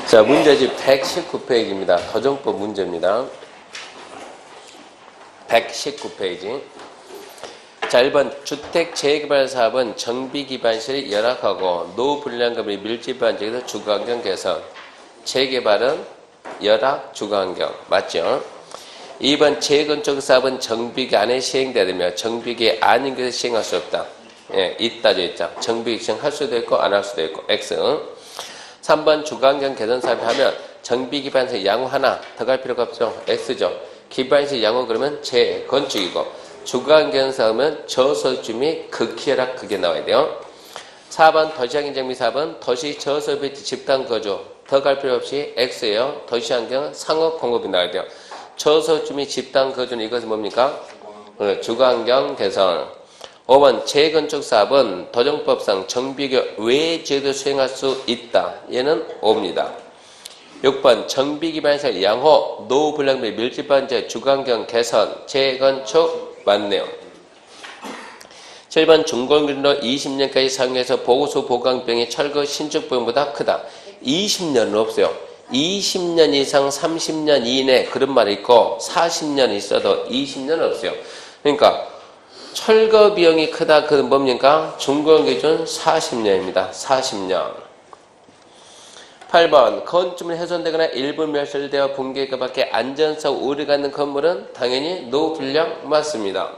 자, 문제집 119페이지입니다. 도정법 문제입니다. 119페이지. 자, 1번 주택 재개발 사업은 정비 기반시를 열악하고 노후 불량금이 밀집한 지역에서 주거환경 개선. 재개발은 열악 주거환경. 맞죠? 2번 재건축 사업은 정비기 안에 시행되며 정비기 아닌 것에 시행할 수 없다. 예, 있다 돼 있죠. 정비기 시행할 수도 있고 안 할 수도 있고. X. 3번 주거환경 개선 사업을 하면 정비 기반시 양호 하나 더 갈 필요가 없죠. X죠. 기반시 양호 그러면 재건축이고 주거환경 사업은 저소득 및 극히 열악 그게 나와야 돼요. 4번 도시환경 정비 사업은 도시 저소득 집단 거주 더 갈 필요 없이 X예요. 도시환경 상업 공급이 나와야 돼요. 저소득 및 집단 거주는 이것은 뭡니까? 주거환경 개선. 5번 재건축 사업은 도정법상 정비계 외 지역도 수행할 수 있다. 얘는 5입니다. 6번 정비 기반시설 양호, 노후 불량비 밀집한 지역 주거환경 개선, 재건축 맞네요. 7번 중공길로 20년까지 사용해서 보호수 보강병이 철거 신축 비용보다 크다. 20년은 없어요. 20년 이상 30년 이내 그런 말이 있고 40년 있어도 20년 없어요. 그러니까 철거 비용이 크다. 그건 뭡니까? 중공 기준 40년입니다. 40년. 8번 건축물이 훼손되거나 일부 멸실되어 붕괴가 밖에 안전성 우려가 있는 건물은 당연히 노후 불량 맞습니다.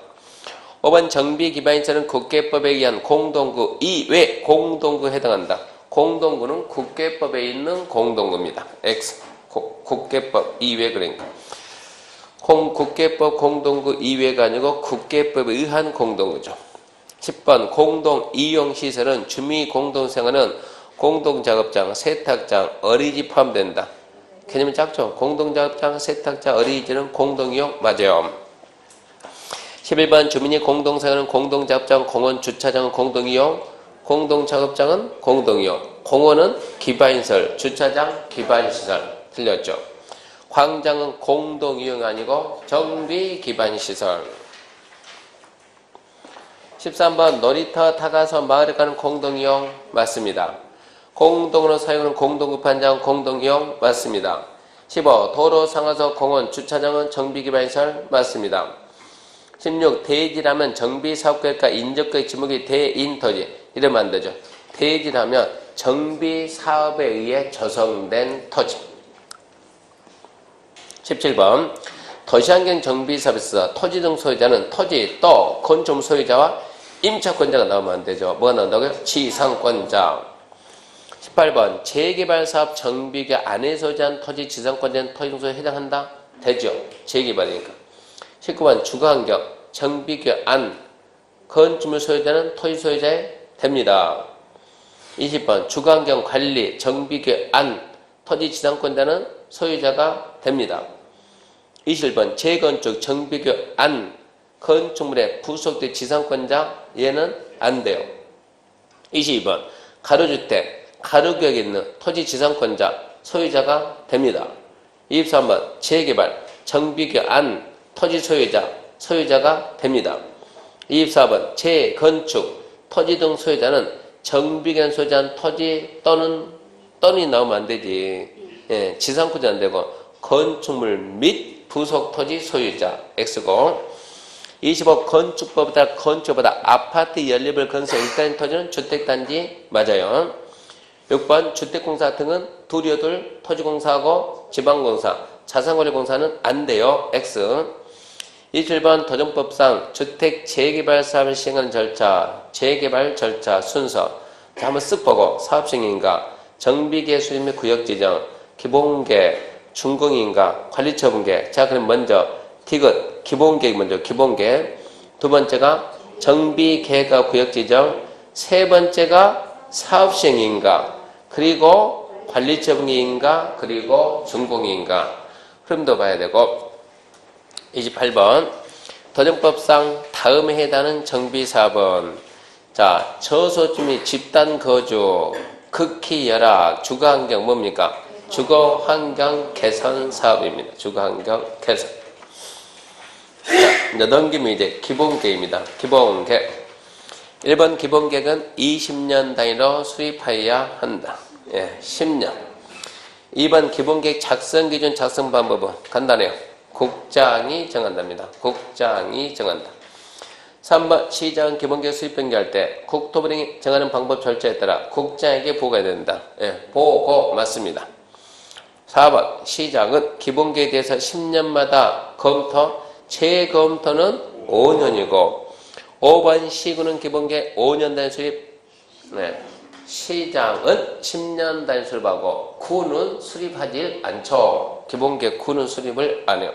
5번 정비 기반시설은 국계법에 의한 공동구 이외 공동구에 해당한다. 공동구는 국계법에 있는 공동구입니다. X. 국계법 이외 그러니까. 국계법 공동구 이외가 아니고 국계법에 의한 공동구죠. 10번 공동이용시설은 주민 공동생활은 공동작업장, 세탁장, 어린이집 포함된다. 개념이 작죠? 공동작업장, 세탁장, 어린이집은 공동이용 맞아요. 11번 주민이 공동생활은 공동작업장, 공원, 주차장은 공동이용, 공동작업장은 공동이용, 공원은 기반시설, 주차장, 기반시설 틀렸죠? 광장은 공동이용 아니고 정비 기반시설. 13번 놀이터 타가서 마을에 가는 공동이용 맞습니다. 공동으로 사용하는 공동구 판장 공동이용 맞습니다. 15. 도로 상하서 공원 주차장은 정비 기반시설 맞습니다. 16. 대지라면 정비사업계획과 인접계획 지목이 대인토지 이러면 안 되죠. 대지라면 정비사업에 의해 조성된 토지. 17번 도시환경 정비사업에서 토지 등 소유자는 토지 또 건축물 소유자와 임차권자가 나오면 안 되죠. 뭐가 나온다고요? 지상권자. 18번 재개발사업 정비계 안에 소유한 토지 지상권자는 토지 등 소유에 해당한다? 되죠. 재개발이니까. 19번 주거환경 정비계 안 건축물 소유자는 토지 소유자에 됩니다. 20번 주거환경 관리 정비계 안 토지 지상권자는 소유자가 됩니다. 21번 재건축 정비계 안 건축물의 부속된 지상권자 얘는 안 돼요. 22번 가로주택 가로구역에 있는 토지 지상권자 소유자가 됩니다. 23번 재개발 정비계 안 토지 소유자 소유자가 됩니다. 24번 재건축 토지 등 소유자는 정비계 소유자는 토지 또는 나오면 안 되지. 예, 지상권자 안 되고 건축물 및 부속 토지 소유자 X고 25 건축보다 아파트 연립을 건설 일단 토지는 주택단지 맞아요. 6번 주택공사 같은 건 둘이어둘 토지공사하고 지방공사 자산관리공사는 안 돼요. X 27번 도정법상 주택 재개발 사업을 시행하는 절차 재개발 절차 순서 자 한번 쓱 보고 사업시행인가 정비계 수립 및 구역지정 기본계 준공인가 관리처분계 자 그럼 먼저 디귿 기본계획 먼저 기본계획 두 번째가 정비계획과 구역지정 세 번째가 사업시행인가 그리고 관리처분인가 그리고 준공인가 흐름도 봐야 되고 28번 도정법상 다음에 해당하는 정비사업은 자, 저소득 집단 거주, 극히 열악, 주거환경 뭡니까? 주거환경 개선 사업입니다. 주거환경 개선. 자, 이제 넘기면 이제 기본계획입니다. 기본계획. 1번 기본계획은 20년 단위로 수립하여야 한다. 예, 10년. 2번 기본계획 작성 기준 작성 방법은 간단해요. 국장이 정한답니다. 국장이 정한다. 3번 시장 기본계획 수립 변경할 때 국토부령이 정하는 방법 절차에 따라 국장에게 보고해야 된다. 예, 보고 맞습니다. 4번 시장은 기본계획에 대해서 10년마다 검토, 재검토는 5년이고 5번 시군은 기본계획 5년 단위 수립, 네. 시장은 10년 단위 수립하고 구는 수립하지 않죠. 기본계획 구는 수립을 안 해요.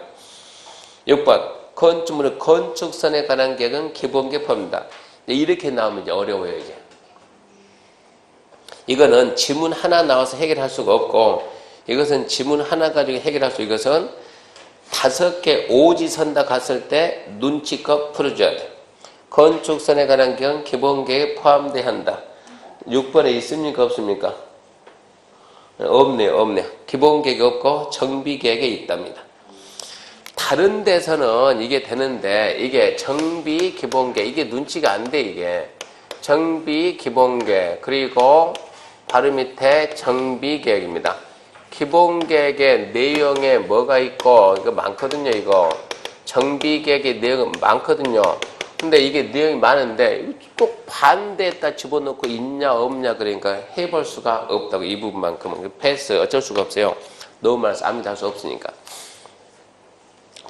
6번 건축물의 건축선에 관한 계획은 기본계획 포함입니다. 이렇게 나오면 이제 어려워요. 이제 이거는 지문 하나 나와서 해결할 수가 없고 이것은 지문 하나 가지고 해결할 수 이것은 5개 오지선다 갔을 때 눈치껏 풀어줘야 돼. 건축선에 관한 계획은 기본계획에 포함돼야 한다. 6번에 있습니까? 없습니까? 없네요. 없네요. 기본계획이 없고 정비계획에 있답니다. 다른 데서는 이게 되는데 이게 정비 기본계획 이게 눈치가 안 돼. 이게 정비 기본계획 그리고 바로 밑에 정비계획입니다. 기본계획의 내용에 뭐가 있고 이거 많거든요. 이거 정비계획의 내용은 많거든요. 근데 이게 내용이 많은데 꼭 반대에다 집어넣고 있냐 없냐 그러니까 해볼 수가 없다고. 이 부분만큼은 패스 어쩔 수가 없어요. 너무 많아서 아무도 할 수 없으니까.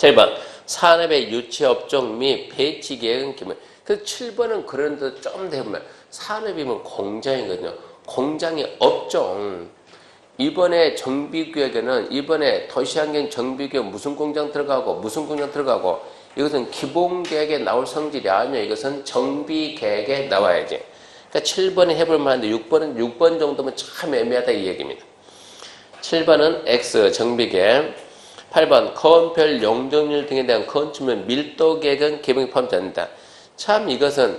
7번 산업의 유치 업종 및 배치 계획은 기본. 그 7번은 그런데 좀 더 해보면 산업이면 공장이거든요. 공장의 업종. 이번에 정비구역에는 이번에 도시환경 정비구역 무슨 공장 들어가고 무슨 공장 들어가고 이것은 기본계획에 나올 성질이 아니에요. 이것은 정비계획에 나와야지. 그러니까 7번에 해볼 만한데 6번 정도면 참 애매하다 이 얘기입니다. 7번은 X 정비계획. 8번 건별 용적률 등에 대한 건축물 밀도계획은 기본계획 포함되지 않는다. 참 이것은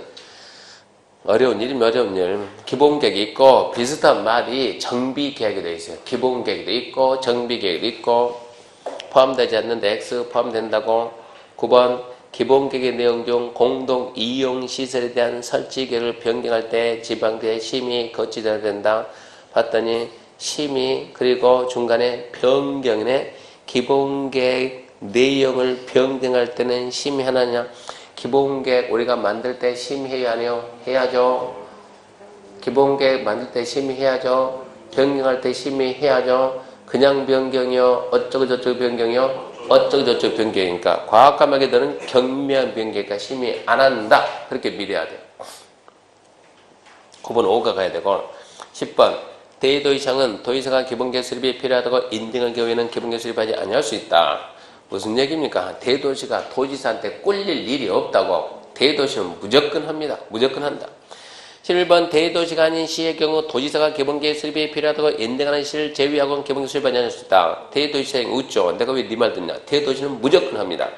어려운 일. 기본계획이 있고 비슷한 말이 정비계획에 되어 있어요. 기본계획도 있고 정비계획도 있고 포함되지 않는데 X 포함된다고. 9번 기본계획의 내용 중 공동 이용 시설에 대한 설치 계획을 변경할 때 지방대 심의 거치돼야 된다. 봤더니 심의 그리고 중간에 변경에 기본계획 내용을 변경할 때는 심의하느냐? 기본계획 우리가 만들 때 심의해야 하네요. 해야죠. 기본계획 만들 때 심의해야죠. 변경할 때 심의해야죠. 그냥 변경이요. 어쩌고 저쩌고 변경이요. 어쩌고 저쩌고 변경이니까 과학감학에들은 경미한 변경이니까 심의 안 한다. 그렇게 미래야 돼요. 9번 5가 가야 되고 10번 대도시장은 도지사가 기본계획 수립이 필요하다고 인정한 경우에는 기본계획 수립하지 아니할 수 있다. 무슨 얘기입니까? 대도시가 도지사한테 꿀릴 일이 없다고. 대도시는 무조건 합니다. 무조건 한다. 11번 대도시가 아닌 시의 경우 도지사가 기본계획 수립이 필요하다고 인정하는 시를 제외하고는 기본계획 수립하지 않을 수 있다. 대도시장이 웃죠. 내가 왜 네 말 듣냐. 대도시는 무조건 합니다.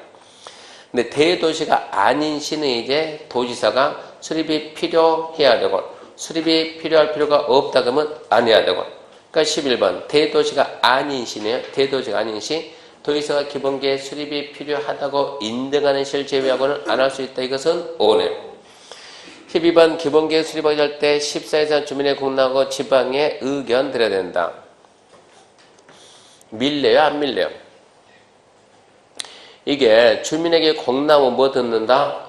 근데 대도시가 아닌 시는 이제 도지사가 수립이 필요해야 되고 수립이 필요할 필요가 없다 그러면 안 해야 되고. 그러니까 11번 대도시가 아닌 시네요. 대도시가 아닌 시 도지사가 기본계획 수립이 필요하다고 인정하는 시를 제외하고는 안 할 수 있다. 이것은 5네요. 12번 기본계획 수립하기 할 때 14세 이상 주민의 공론하고 지방의 의견 드려야 된다. 밀려요? 안 밀려요? 이게 주민에게 공론하면 뭐 듣는다?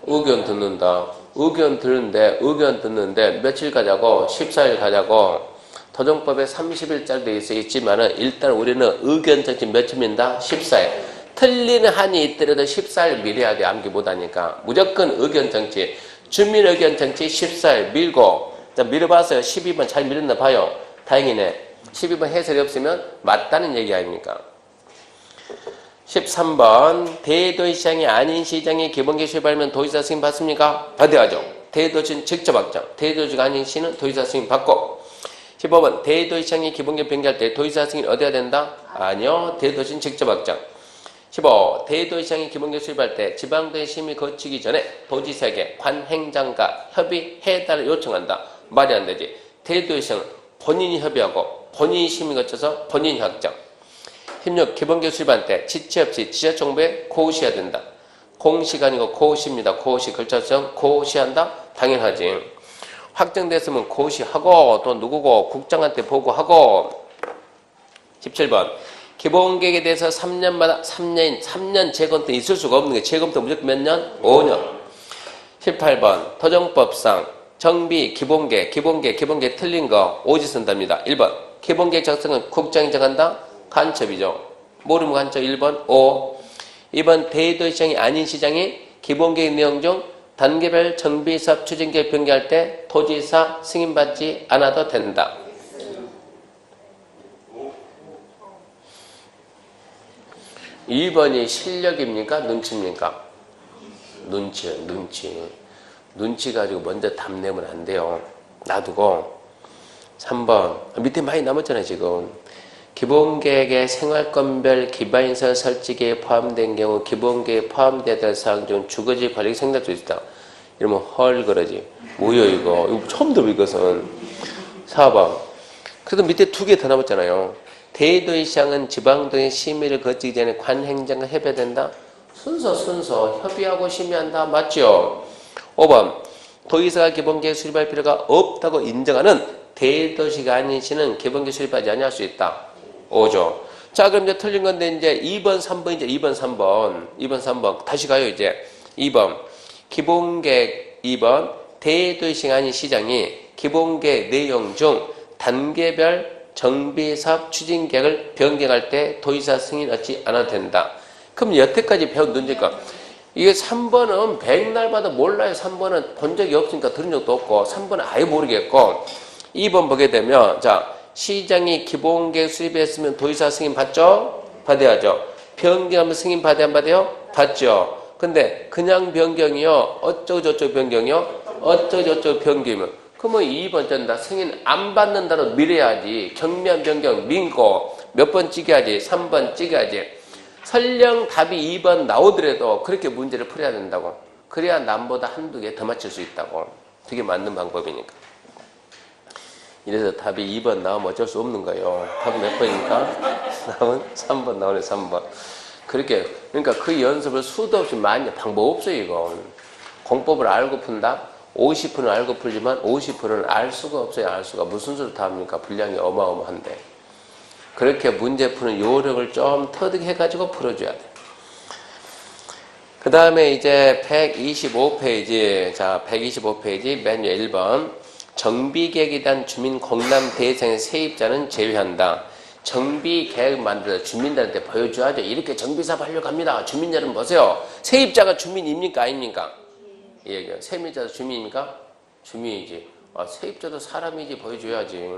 의견 듣는다. 의견 듣는데 며칠 가자고? 14일 가자고. 도정법에 30일짜리 돼 있지만은 일단 우리는 의견 정치 며칠입니다? 14일. 틀리는 한이 있더라도 14일 미래야 돼. 암기 못하니까. 무조건 의견 정치. 주민 의견 정치 14일 밀고. 자, 밀어봤어요. 12번 잘 밀었나 봐요. 다행이네. 12번 해설이 없으면 맞다는 얘기 아닙니까? 13번 대도시장이 아닌 시장이 기본계획 수립하려면 도지사 승인 받습니까? 받아야죠. 대도시는 직접 확정. 대도시가 아닌 시는 도지사 승인 받고. 15번 대도시장이 기본계획 변경할 때 도지사 승인 얻어야 된다? 아니요. 대도시는 직접 확정. 15. 대도시장이 기본계획 수립할 때 지방도의 심의 거치기 전에 도지사에게 관행장과 협의해달라 요청한다. 말이 안 되지. 대도시장은 본인이 협의하고 본인이 심의 거쳐서 본인이 확정. 16. 기본계획 수립할 때 지체 없이 지자정부에 고시해야 된다. 공시가 아니고 고시입니다. 고시 글자성 고시한다? 당연하지. 확정됐으면 고시하고 또 누구고 국장한테 보고하고. 17번. 기본계획에 대해서 3년마다 3년 재검토 있을 수가 없는 게 재검토 무조건 몇 년? 5년. 18번. 토정법상 정비 기본계획 틀린 거 오지 쓴답니다. 1번. 기본계획 작성은 국장이 정한다? 간첩이죠. 모르면 간첩 1번 5. 2번. 대도시장이 아닌 시장이 기본계획 내용 중 단계별 정비사업 추진계획 변경할 때 도지사 승인받지 않아도 된다. 2번이 실력입니까? 눈치입니까? 눈치요, 눈치. 눈치 가지고 먼저 답 내면 안 돼요. 놔두고. 3번. 밑에 많이 남았잖아요, 지금. 기본계획의 생활권별 기반시설 설치계에 포함된 경우 기본계획에 포함되어야 될 사항 중 주거지 관리 생략될 수 있다. 이러면 헐 그러지. 뭐야 이거 처음 들어 이것은. 4번. 그래도 밑에 2개 더 남았잖아요. 대도시장은 지방도의 심의를 거치기 전에 관행장과 협의해야 된다. 순서 협의하고 심의한다. 맞죠? 5번. 도의사가 기본계획 수립할 필요가 없다고 인정하는 대도시가 아닌 시는 기본계획 수립하지 아니할 수 있다. 5죠. 자, 그럼 이제 틀린 건데 이제 2번, 3번이죠. 2번, 3번. 다시 가요, 이제. 2번. 기본계획 2번. 대도시가 아닌 시장이 기본계획 내용 중 단계별 정비사업 추진계획을 변경할 때 도의사 승인 얻지 않아도 된다. 그럼 여태까지 배운 논제가 이게 3번은 백날마다 몰라요. 3번은 본 적이 없으니까 들은 적도 없고 3번은 아예 모르겠고 2번 보게 되면 자 시장이 기본계획 수립했으면 도의사 승인 받죠? 받아야죠. 변경하면 승인 받아야 안 받아요? 받죠. 근데 그냥 변경이요? 어쩌고저쩌고 변경이요? 어쩌고저쩌고 변경이면 그러면 2번 전다. 승인 안 받는다로 밀어야지. 경미한 변경 민고 몇 번 찍어야지. 3번 찍어야지. 설령 답이 2번 나오더라도 그렇게 문제를 풀어야 된다고. 그래야 남보다 한두 개 더 맞출 수 있다고. 그게 맞는 방법이니까. 이래서 답이 2번 나오면 어쩔 수 없는 거예요. 답은 몇 번입니까? 나오면 3번 나오네 3번. 그렇게 그러니까 그 연습을 수도 없이 많이 방법 없어요 이건. 공법을 알고 푼다? 50%는 알고 풀지만 50%는 알 수가 없어요. 알 수가. 무슨 수를 다 합니까? 분량이 어마어마한데. 그렇게 문제 푸는 요령을 좀 터득해가지고 풀어줘야 돼. 그 다음에 이제 125페이지. 자, 125페이지 맨 위에 1번. 정비계획에 대한 주민 공람 대상의 세입자는 제외한다. 정비계획 만들어서 주민들한테 보여줘야죠. 이렇게 정비사업 하려고 합니다. 주민 여러분 보세요. 세입자가 주민입니까? 아닙니까? 이 얘기야. 세입자도 주민입니까? 주민이지. 아, 세입자도 사람이지 보여줘야지.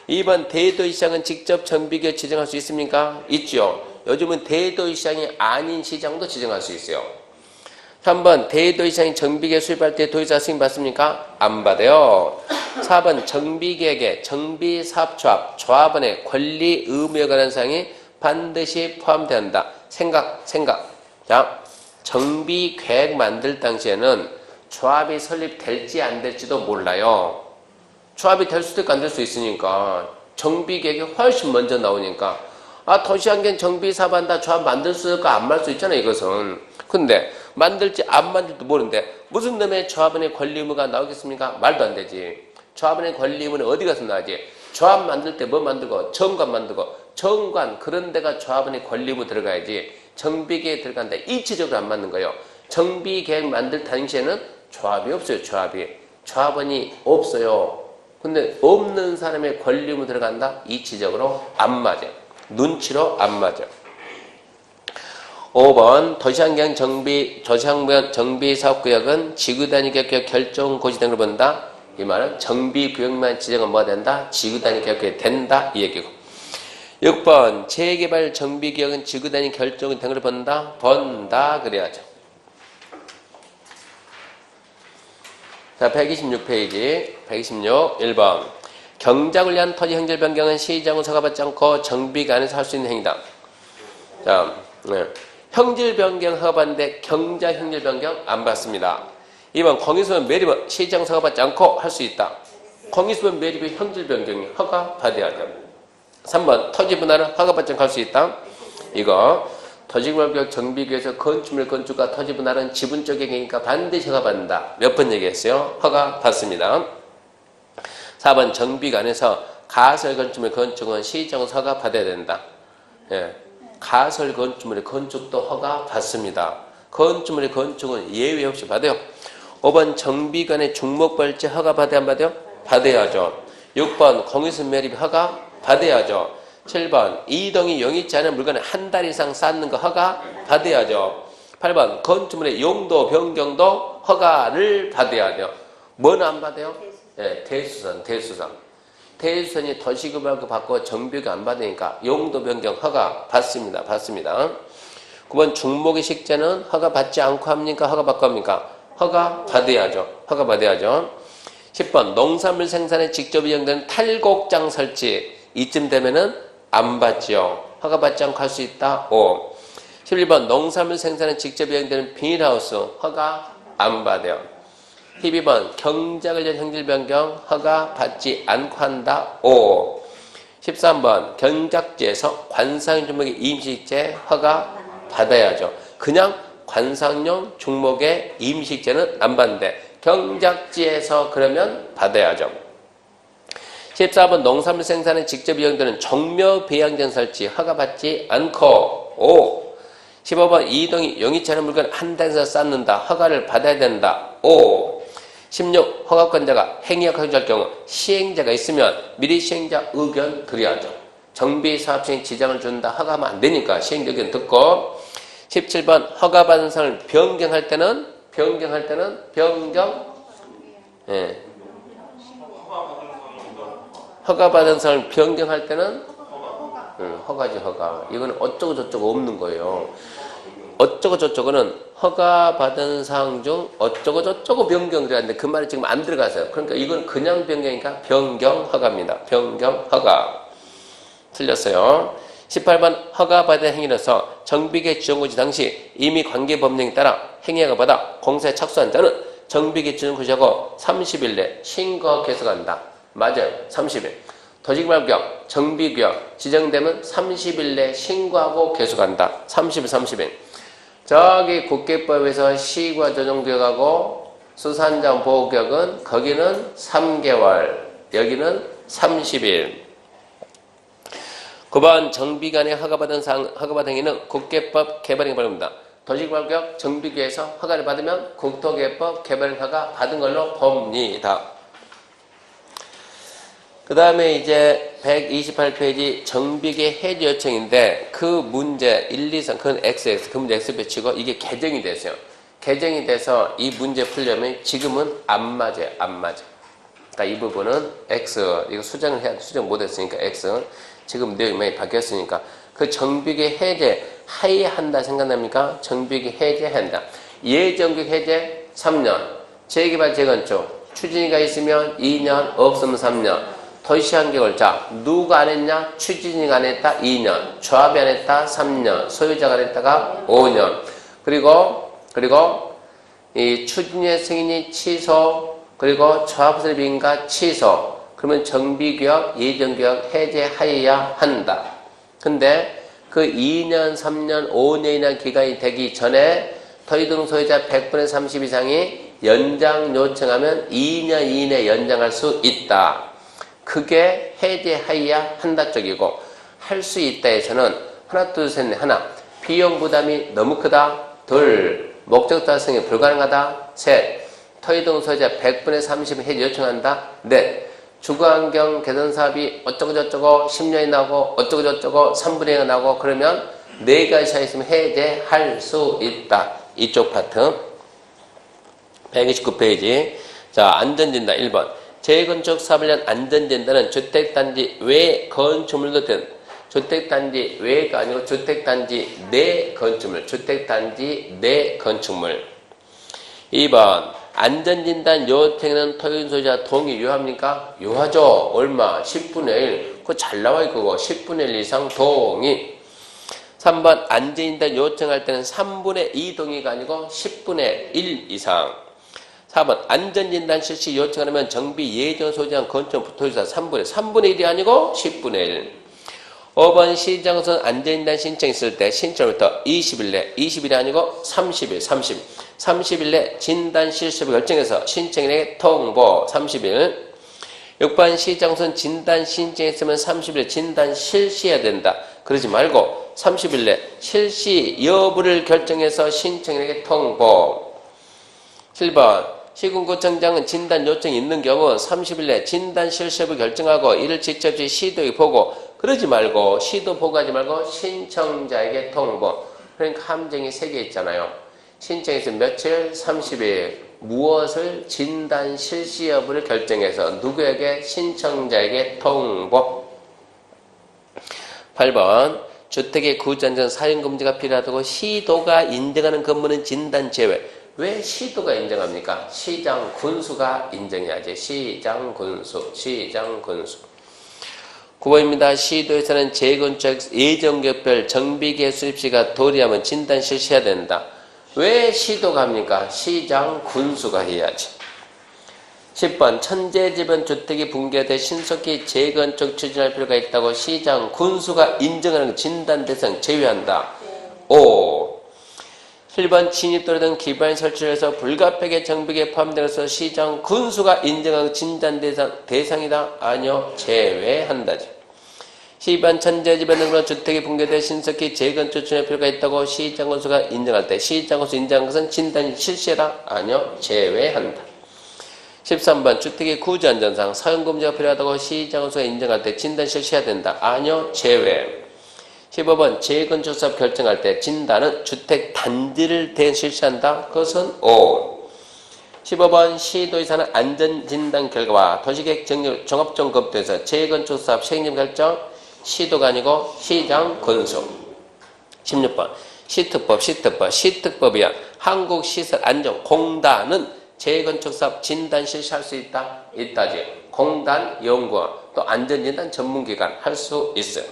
2번 대도시장은 직접 정비계획 지정할 수 있습니까? 있죠. 요즘은 대도시장이 아닌 시장도 지정할 수 있어요. 3번 대도시장이 정비계획 수립할 때 도의사 승인 받습니까? 안 받아요. 4번 정비계획에 정비사업조합, 조합원의 권리 의무에 관한 사항이 반드시 포함된다. 생각. 자, 정비계획 만들 당시에는 조합이 설립될지 안 될지도 몰라요. 조합이 될 수도 있고 안 될 수 있으니까 정비계획이 훨씬 먼저 나오니까 아 도시환경 정비사업한다 조합 만들 수 있고 안 만들 수 있잖아요 이것은. 근데 만들지 안 만들지도 모르는데 무슨 놈의 조합원의 권리 의무가 나오겠습니까? 말도 안 되지. 조합원의 권리 의무는 어디 가서 나지? 조합 만들 때 뭐 만들고 정관 만들고 정관 그런 데가 조합원의 권리 의무 들어가야지. 정비계획 들어간다. 일치적으로 안 맞는 거예요. 정비계획 만들 당시에는 조합이 없어요. 조합원이 없어요. 근데 없는 사람의 권리 의무 들어간다. 이치적으로 안 맞아. 눈치로 안 맞아. 5번 도시환경 정비사업구역은 지구단위 계획 결정 고시 등을 본다. 이 말은 정비구역만 지정은 뭐가 된다? 지구단위 계획이 된다. 이 얘기고. 6번 재개발 정비구역은 지구단위 결정 등을 본다. 그래야죠. 자, 126페이지 126 1번 경작을 위한 토지 형질 변경은 시장은 허가받지 않고 정비가 안에서 할 수 있는 행위다. 자, 네. 형질 변경 허가받는데 경작 형질 변경 안 받습니다. 2번 공유수분 매립은 시장 허가받지 않고 할 수 있다. 공유수분 매립이 형질 변경이 허가 받아야 돼. 3번 토지 분할은 허가받지 않고 할 수 있다. 이거 토지개발구역 정비구역에서 건축물 건축과 토지 분할은 지분적 경영이니까 반드시 허가받는다. 몇 번 얘기했어요? 허가받습니다. 4번 정비관에서 가설 건축물 건축은 시정 허가받아야 된다. 예. 가설 건축물의 건축도 허가받습니다. 건축물의 건축은 예외 없이 받아요. 5번 정비관의 중목발제 허가받아야 안 받아요? 받아야죠. 6번 공유수분 매립 허가받아야죠. 7번 이동이 용이치 않은 물건을 한 달 이상 쌓는 거 허가받아야죠. 8번 건축물의 용도 변경도 허가를 받아야 돼요. 뭐는 안 받아요? 네, 대수선. 대수선이 도시개발구 받고 정비가 안 받으니까 용도 변경 허가 받습니다. 9번 중목의 식재는 허가 받지 않고 합니까? 허가 받고 합니까? 허가 받아야죠. 10번 농산물 생산에 직접 이용되는 탈곡장 설치 이쯤 되면은 안 받지요. 허가 받지 않고 할 수 있다. 5. 11번 농산물 생산에 직접 이용되는 비닐하우스 허가 안 받아요. 12번 경작을 위한 형질 변경 허가 받지 않고 한다. 5. 13번 경작지에서 관상용 중목의 임식재 허가 받아야죠. 그냥 관상용 중목의 임식재는 안 받는데 경작지에서 그러면 받아야죠. 14번 농산물 생산에 직접 이용되는 종묘 배양전 설치 허가받지 않고. 5. 15번 이동이 용이치 않은 물건 한 달에서 쌓는다. 허가를 받아야 된다. 5. 16. 허가권자가 행위약 허가할 경우 시행자가 있으면 미리 시행자 의견 드려야죠. 정비 사업 시행 지장을 준다. 허가하면 안 되니까 시행자 의견 듣고. 17번 허가받은 사항을 변경할 때는 예. 허가받은 사항을 변경할 때는 허가지 허가. 이거는 어쩌고 저쩌고 없는 거예요. 어쩌고 저쩌고는 허가받은 사항 중 어쩌고 저쩌고 변경 들어갔는데 그 말이 지금 안 들어가서요. 그러니까 이건 그냥 변경이니까 변경 허가입니다. 변경 허가. 틀렸어요. 18번 허가받은 행위로서 정비계 지정고지 당시 이미 관계법령에 따라 행위허가 받아 공사에 착수한 자는 정비계 지정고지하고 30일 내 신고 개소한다. 맞아요. 30일. 도시개발구역, 정비구역 지정되면 30일 내 신고하고 개소한다. 30일. 저기 국계법에서 시과 조정구역하고 수산장 보호구역은 거기는 3개월, 여기는 30일. 9번 정비관에 허가받은 행위는 국계법 개발행 발입니다. 도시개발구역 정비구역에서 허가를 받으면 국토개법 개발행 허가 받은 걸로 봅니다. 그 다음에 이제 128페이지 정비계 해지 요청인데 그 문제 1, 2, 3 그건 XX, 그 문제 X 배치고 이게 개정이 됐어요. 개정이 돼서 이 문제 풀려면 지금은 안 맞아요. 그러니까 이 부분은 X, 이거 수정 못했으니까 X. 지금 내용이 많이 바뀌었으니까 그 정비계 해제 하이한다 생각납니까? 정비계 해제한다. 예정비 해제 3년, 재개발 재건축 추진위가 있으면 2년, 없으면 3년. 도시환경을 자 누가 안 했냐? 추진위가 안 했다 2년, 조합이 안 했다 3년, 소유자가 안 했다가 5년. 그리고 이 추진위의 승인이 취소, 그리고 조합설 비인가 취소. 그러면 정비구역, 예정구역 해제하여야 한다. 근데 그 2년, 3년, 5년이나 기간이 되기 전에 토지등 소유자 100분의 30 이상이 연장 요청하면 2년 이내 연장할 수 있다. 그게 해제하여야 한다 쪽이고, 할 수 있다에서는 하나, 둘, 셋, 넷. 하나, 비용 부담이 너무 크다. 둘, 목적 달성이 불가능하다. 셋, 토지등 소유자 100분의 30을 해제 요청한다. 넷, 주거환경 개선 사업이 어쩌고저쩌고 10년이 나고 어쩌고저쩌고 3분의 1가 나고 그러면 4가지 있으면 해제할 수 있다. 이쪽 파트 129페이지. 자, 안전진단 1번. 재건축 사업을 위한 안전진단은 주택단지 외 건축물도 된 주택단지 외가 아니고 주택단지 내 건축물, 주택단지 내 건축물. 2번. 안전진단 요청에는 토지 소유자 동의 요합니까? 요하죠. 얼마? 10분의 1. 그거 잘 나와요, 그거. 10분의 1 이상 동의. 3번 안전진단 요청할 때는 3분의 2 동의가 아니고 10분의 1 이상. 4번 안전진단 실시 요청하면 정비 예정 소지한 건축 토지사 3분의 1이 아니고 10분의 1. 5번 시장선 안전진단 신청했을 때 신청부터 20일 내 20일이 아니고 30일 30일 내 진단 실시를 결정해서 신청인에게 통보 30일. 6번 시장선 진단 신청했으면 30일 진단 실시해야 된다. 그러지 말고 30일 내 실시 여부를 결정해서 신청인에게 통보. 7번 시군구청장은 진단 요청이 있는 경우 30일 내 진단 실시 여부를 결정하고 이를 직접 시도에 보고 그러지 말고 시도 보고하지 말고 신청자에게 통보. 그러니까 함정이 3개 있잖아요. 신청해서 며칠? 30일. 무엇을 진단 실시 여부를 결정해서 누구에게? 신청자에게 통보. 8번 주택의 구전전 사용금지가 필요하다고 시도가 인정하는 건물은 진단 제외. 왜 시도가 인정합니까? 시장 군수가 인정해야지. 시장 군수. 9번입니다. 시도에서는 재건축 예정격별 정비계 수립시가 도리하면 진단 실시해야 된다. 왜 시도가 합니까? 시장 군수가 해야지. 10번 천재지변 주택이 붕괴돼 신속히 재건축 추진할 필요가 있다고 시장 군수가 인정하는 진단 대상 제외한다. 5. 7번 진입도로 등 기반 설치를 해서 불가피하게 정비계에 포함되어서 시장 군수가 인정하는 진단 대상이다. 아니요. 제외한다지. 12번 천재지변 등으로 주택이 붕괴돼 신속히 재건축 추진할 필요가 있다고 시장 군수가 인정할 때 시장 군수 인정한 것은 진단이 실시해라. 아니요. 제외한다. 13번 주택의 구조안전상 사용금지가 필요하다고 시장 군수가 인정할 때 진단 실시해야 된다. 아니요. 제외. 15번 재건축사업 결정할 때 진단은 주택 단지를 대실시한다. 그것은 O. 15번 시도의사는 안전진단 결과와 도시계획 정렬 종합적 검토에서 재건축사업 책임 결정 시도가 아니고 시장 군수. 16번 시특법에 의한 한국시설안전공단은 재건축사업 진단 실시할 수 있다. 있다지. 공단, 연구원, 또 안전진단 전문기관 할 수 있어요.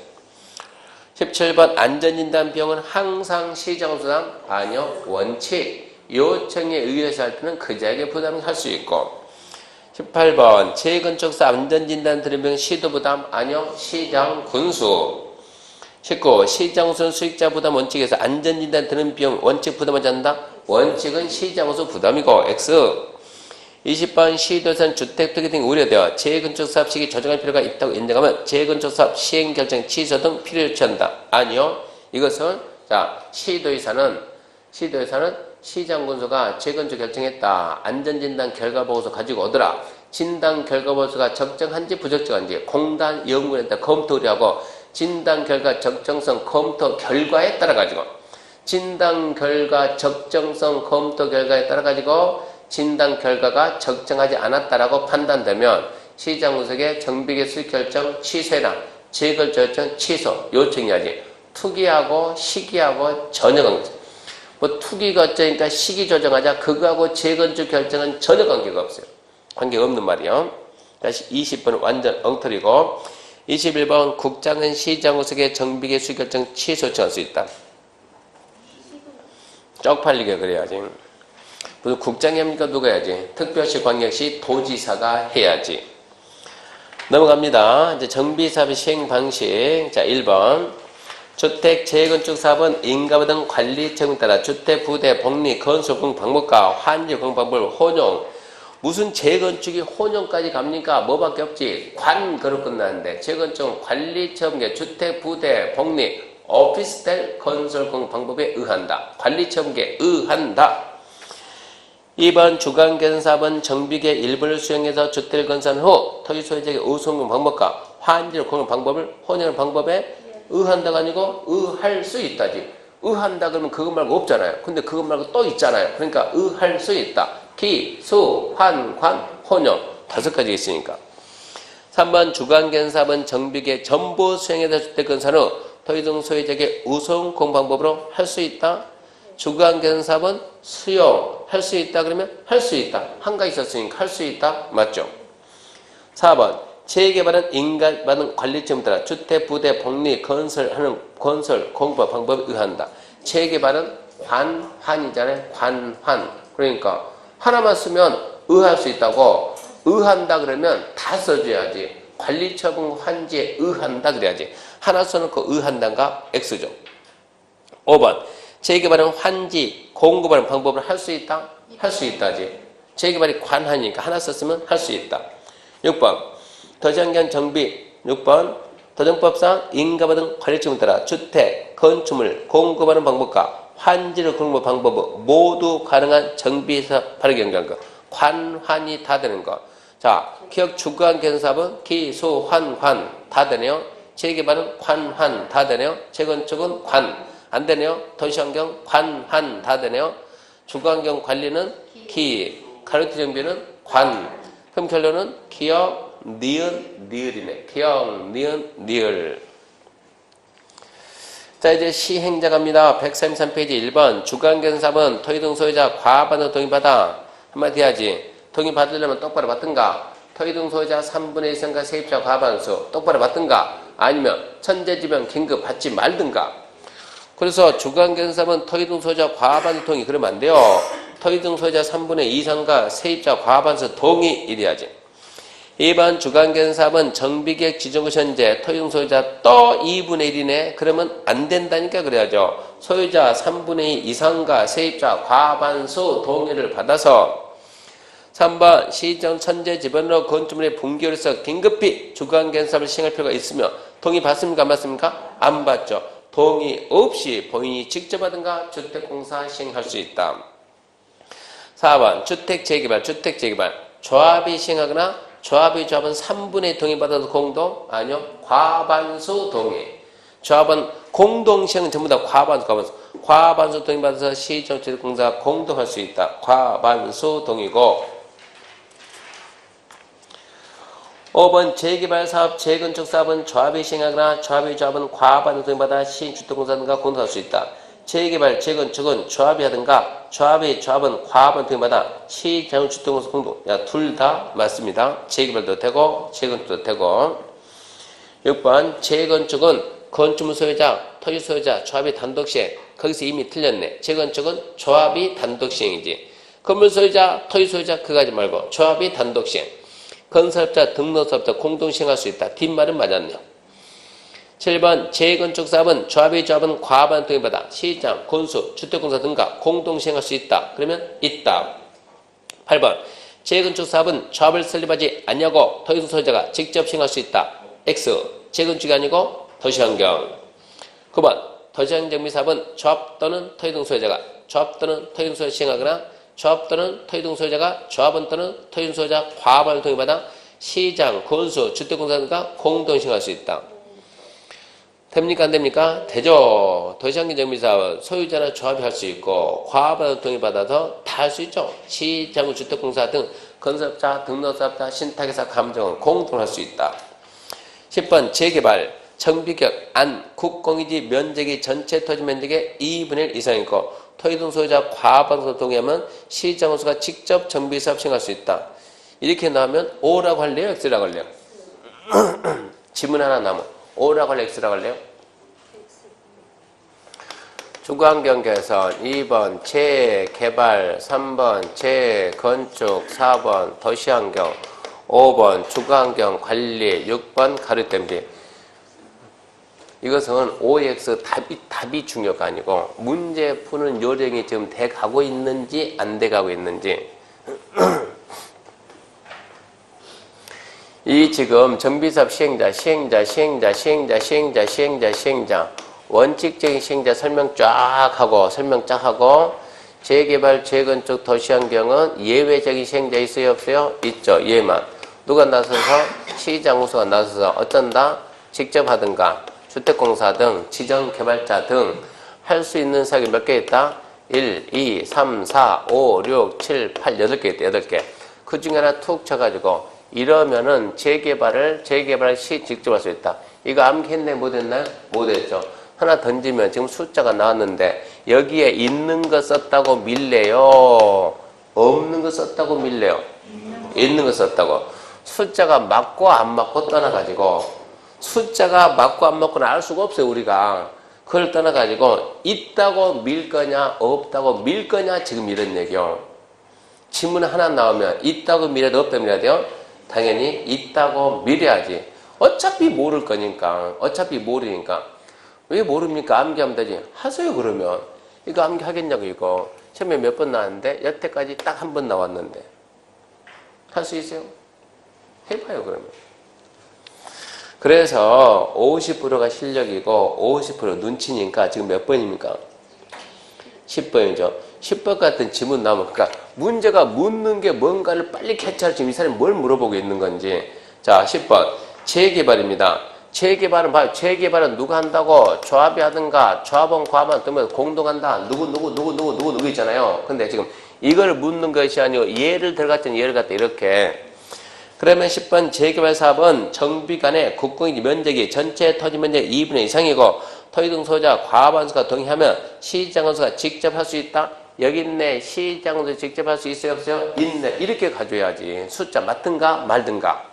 17번 안전진단 비용은 항상 시장수당 아니요. 원칙. 요청에 의해서 할 때는 그자에게 부담을 할 수 있고. 18번 재건축사 안전진단 들은 비용 시도부담 아니요. 시장 군수. 19. 시장우선 수익자 부담 원칙에서 안전진단 드는 비용 원칙 부담하지 않는다. 원칙은 시장우선 부담이고 X. 20번 시도에서는 주택투기 등이 우려되어 재건축사업 시기 조정할 필요가 있다고 인정하면 재건축사업 시행결정 취소 등 필요를 요청한다. 아니요. 이것은 시도의사는 시장군수가 재건축 결정했다. 안전진단 결과보고서 가지고 오더라. 진단 결과보고서가 적정한지 부적정한지 공단 연구원에 따라 검토 의뢰하고 진단 결과 적정성 검토 결과에 따라 가지고 진단 결과 적정성 검토 결과에 따라 가지고 진단 결과가 적정하지 않았다라고 판단되면 시장군수에게 정비계 수익 결정 취소해라. 재건축 결정 취소 요청해야지. 투기하고 시기하고 전혀 관계. 투기 결정이니까 시기 조정하자. 그거하고 재건축 결정은 전혀 관계가 없어요. 관계가 없는 말이요. 다시 20번은 완전 엉터리고 21번 국장은 시장군수에게 정비계 수익 결정 취소 요청할 수 있다. 쪽팔리게 그래야지. 무슨 국장이 합니까? 누가 해야지? 특별시 광역시 도지사가 해야지. 넘어갑니다. 이제 정비사업의 시행 방식. 자, 1번. 주택 재건축 사업은 인가부 등 관리 책임에 따라 주택 부대 복리 건설공 방법과 환지 공방법을 혼용. 무슨 재건축이 혼용까지 갑니까? 뭐밖에 없지. 관그로 끝나는데 재건축 관리 체험계 주택 부대 복리 오피스텔 건설공 방법에 의한다. 관리 체험계 의한다. 2번 주간개선사업은 정비계 일부를 수행해서 주택을 건설한 후 토지 소유자에게 우선공 방법과 환지를 공유 방법을 혼용하는 방법에 의한다가 아니고 의할 수 있다지. 의한다 그러면 그것 말고 없잖아요. 근데 그것 말고 또 있잖아요. 그러니까 의할 수 있다. 기, 수, 환, 관, 혼용 5가지 있으니까. 3번 주간개선사업은 정비계 전부 수행해서 주택 건설 후 토지 등 소유자에게 우선 공방법으로 할 수 있다. 주간개선사업은 수용할 수 있다 그러면 할 수 있다. 한 가지 있었으니까 할 수 있다. 맞죠? 4번 재개발은 인가받은 관리청에 따라 주택, 부대, 복리, 건설, 공부 방법에 의한다. 재개발은 관환이잖아요. 관환. 그러니까 하나만 쓰면 의할 수 있다고. 의한다 그러면 다 써줘야지. 관리처분 환지에 의한다 그래야지. 하나 써놓고 의한다가 X죠. 5번. 재개발은 환지, 공급하는 방법을 할 수 있다? 할 수 있다지. 재개발이 관환이니까 하나 썼으면 할 수 있다. 6번. 도시환경 정비. 6번. 도정법상 인가받은 관리청에 따라 주택, 건축물 공급하는 방법과 환지를 공급 방법 모두 가능한 정비사업 발행 경쟁 거. 관환이 다 되는 거. 자, 기업 주관 개선사업은 기, 수, 환 다 되네요. 재개발은 관환 다 되네요. 재건축은 관 안 되네요. 도시환경 관환 다 되네요. 주관경 관리는 기, 가로트 정비는 관. 그럼 결론은 기역, 니은, 니을이네. 기역, 니은, 니을. 자, 이제 시행자 갑니다. 133페이지 1번. 주관견사업은 토의등 소유자 과반을 동의받아. 한마디 해야지. 동의받으려면 똑바로 받든가. 토의등 소유자 3분의 1승과 세입자 과반수 똑바로 받든가. 아니면 천재지변 긴급 받지 말든가. 그래서 주관견사업은 토의등 소유자 과반수 동의 그러면 안 돼요. 토의등 소유자 3분의 2 이상과 세입자 과반수 동의 이래야지. 2번 주관견사업은 정비계획 지정구 현재 토의등 소유자 또 2분의 1이네. 그러면 안 된다니까 그래야죠. 소유자 3분의 2 이상과 세입자 과반수 동의를 받아서. 3번 시정 천재 지번으로 건축물의 붕괴로서 긴급히 주관견사업을 시행할 필요가 있으며 동의 받습니까 안 받습니까? 안 받죠. 동의 없이 본인이 직접 하든가 주택공사 시행할 수 있다. 4번 주택재개발 조합이 시행하거나 조합은 3분의 동의받아도 공동? 아니요. 과반수 동의. 조합은 공동 시행은 전부 다 과반수 동의받아서 시정주택공사가 공동할 수 있다. 과반수 동의고. 5번 재개발 사업, 재건축 사업은 조합이 시행하거나 조합은 과반수 동의받아 시주택공사 등과 공동할 수 있다. 재개발, 재건축은 조합이 하든가 조합은 과반 동의받아 시장주택공사 공동. 둘 다 맞습니다. 재개발도 되고 재건축도 되고. 6번 재건축은 건축물 소유자, 토지 소유자, 조합이 단독 시행. 거기서 이미 틀렸네. 재건축은 조합이 단독 시행이지. 건물 소유자, 토지 소유자 그거 하지 말고 조합이 단독 시행. 건설업자, 등록사업자 공동 시행할 수 있다. 뒷말은 맞았네요. 7번 재건축 사업은 조합은 과반 동의받아 시장, 건수, 주택공사 등과 공동 시행할 수 있다. 그러면 있다. 8번 재건축 사업은 조합을 설립하지 않냐고 토지등 소유자가 직접 시행할 수 있다. X. 재건축이 아니고 도시환경. 9번 도시환경 사업은 조합 또는 토지등 소유자가 조합 또는 토지등 소유자 시행하거나 조합 또는 토지등 소유자가 조합원 또는 토지등 소유자 과반을 동의받아 시장, 건수, 주택공사 등과 공동 시행할 수 있다. 됩니까? 안 됩니까? 되죠. 도시환경 정비사업은 소유자나 조합이 할 수 있고 과반을 동의받아서 다 할 수 있죠. 시장, 주택공사 등 건설업자, 등록사업자, 신탁회사, 감정은 공동으로 할 수 있다. 10번 재개발, 정비격, 안, 국공유지 면적이 전체 토지 면적의 2분의 1 이상이고 토지등 소유자 과반수 동의하면 시장원수가 직접 정비사업 시행할 수 있다. 이렇게 나오면 O라고 할래요? X라고 할래요? 지문 하나 남은 O라고 할래요? X라고 할래요? 주거환경 개선 2번 재개발 3번 재건축 4번 도시환경 5번 주거환경 관리 6번 가로댐비. 이것은 OX 답이 중요가 아니고 문제 푸는 요령이 지금 돼가고 있는지 안 돼가고 있는지. 이 지금 정비사업 시행자 원칙적인 시행자 설명 쫙 하고 재개발, 재건축, 도시환경은 예외적인 시행자 있어요 없어요? 있죠. 얘만. 누가 나서서 시장우수가 나서서 어쩐다? 직접 하든가 주택공사 등 지정개발자 등 할 수 있는 사업이 몇 개 있다? 1, 2, 3, 4, 5, 6, 7, 8, 8개 있다. 8개. 그 중에 하나 툭 쳐가지고 이러면은 재개발을 시 직접 할 수 있다. 이거 암기했네? 못했나요? 못했죠. 하나 던지면 지금 숫자가 나왔는데 여기에 있는 거 썼다고 밀래요? 없는 거 썼다고 밀래요? 있는 거 썼다고. 숫자가 맞고 안 맞고 떠나가지고 숫자가 맞고 안 맞고는 알 수가 없어요 우리가. 그걸 떠나가지고 있다고 밀 거냐 없다고 밀 거냐 지금 이런 얘기요. 지문 하나 나오면 있다고 밀어도 없다고 밀어야 돼요? 당연히 있다고 밀어야지. 어차피 모를 거니까. 어차피 모르니까. 왜 모릅니까? 암기하면 되지. 하세요 그러면. 이거 암기하겠냐고 이거. 처음에 몇 번 나왔는데 여태까지 딱 한 번 나왔는데. 할 수 있어요? 해봐요 그러면. 그래서 50%가 실력이고 50% 눈치니까 지금 몇 번입니까? 10번이죠. 10번 같은 지문 나오면 그러니까 문제가 묻는 게 뭔가를 빨리 캐치할 지금 이 사람이 뭘 물어보고 있는 건지. 자 10번 재개발입니다. 재개발은 봐요. 재개발은 누가 한다고? 조합이 하든가 조합원 과반 뜨면 공동한다. 누구 있잖아요. 근데 지금 이걸 묻는 것이 아니고 예를 들어갔더니 예를 갖다 이렇게. 그러면 10번 재개발 사업은 정비 간의 국공유지 면적이 전체 토지 면적 2분의 이상이고 토지 등 소유자 과반수가 동의하면 시장건수가 직접 할 수 있다. 여기 있네. 시장건수 직접 할 수 있어요? 없어요? 있네. 이렇게 가져야지. 숫자 맞든가 말든가.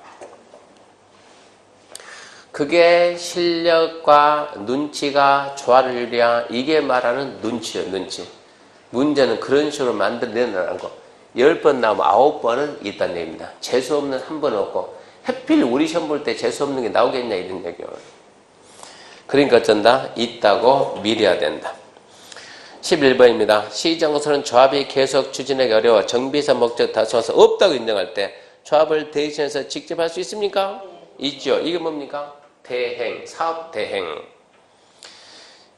그게 실력과 눈치가 조화를 이게 말하는 눈치예요. 눈치. 문제는 그런 식으로 만들어내는 거. 10번 나오면 9번은 있다는 얘기입니다. 재수없는 한 번 없고 하필 우리 시험 볼 때 재수없는 게 나오겠냐 이런 얘기예요. 그러니까 어쩐다? 있다고 밀어야 된다. 11번입니다. 시장건설은 조합이 계속 추진하기 어려워 정비사 목적 다수와서 없다고 인정할 때 조합을 대신해서 직접 할 수 있습니까? 있죠. 이게 뭡니까? 대행, 사업 대행.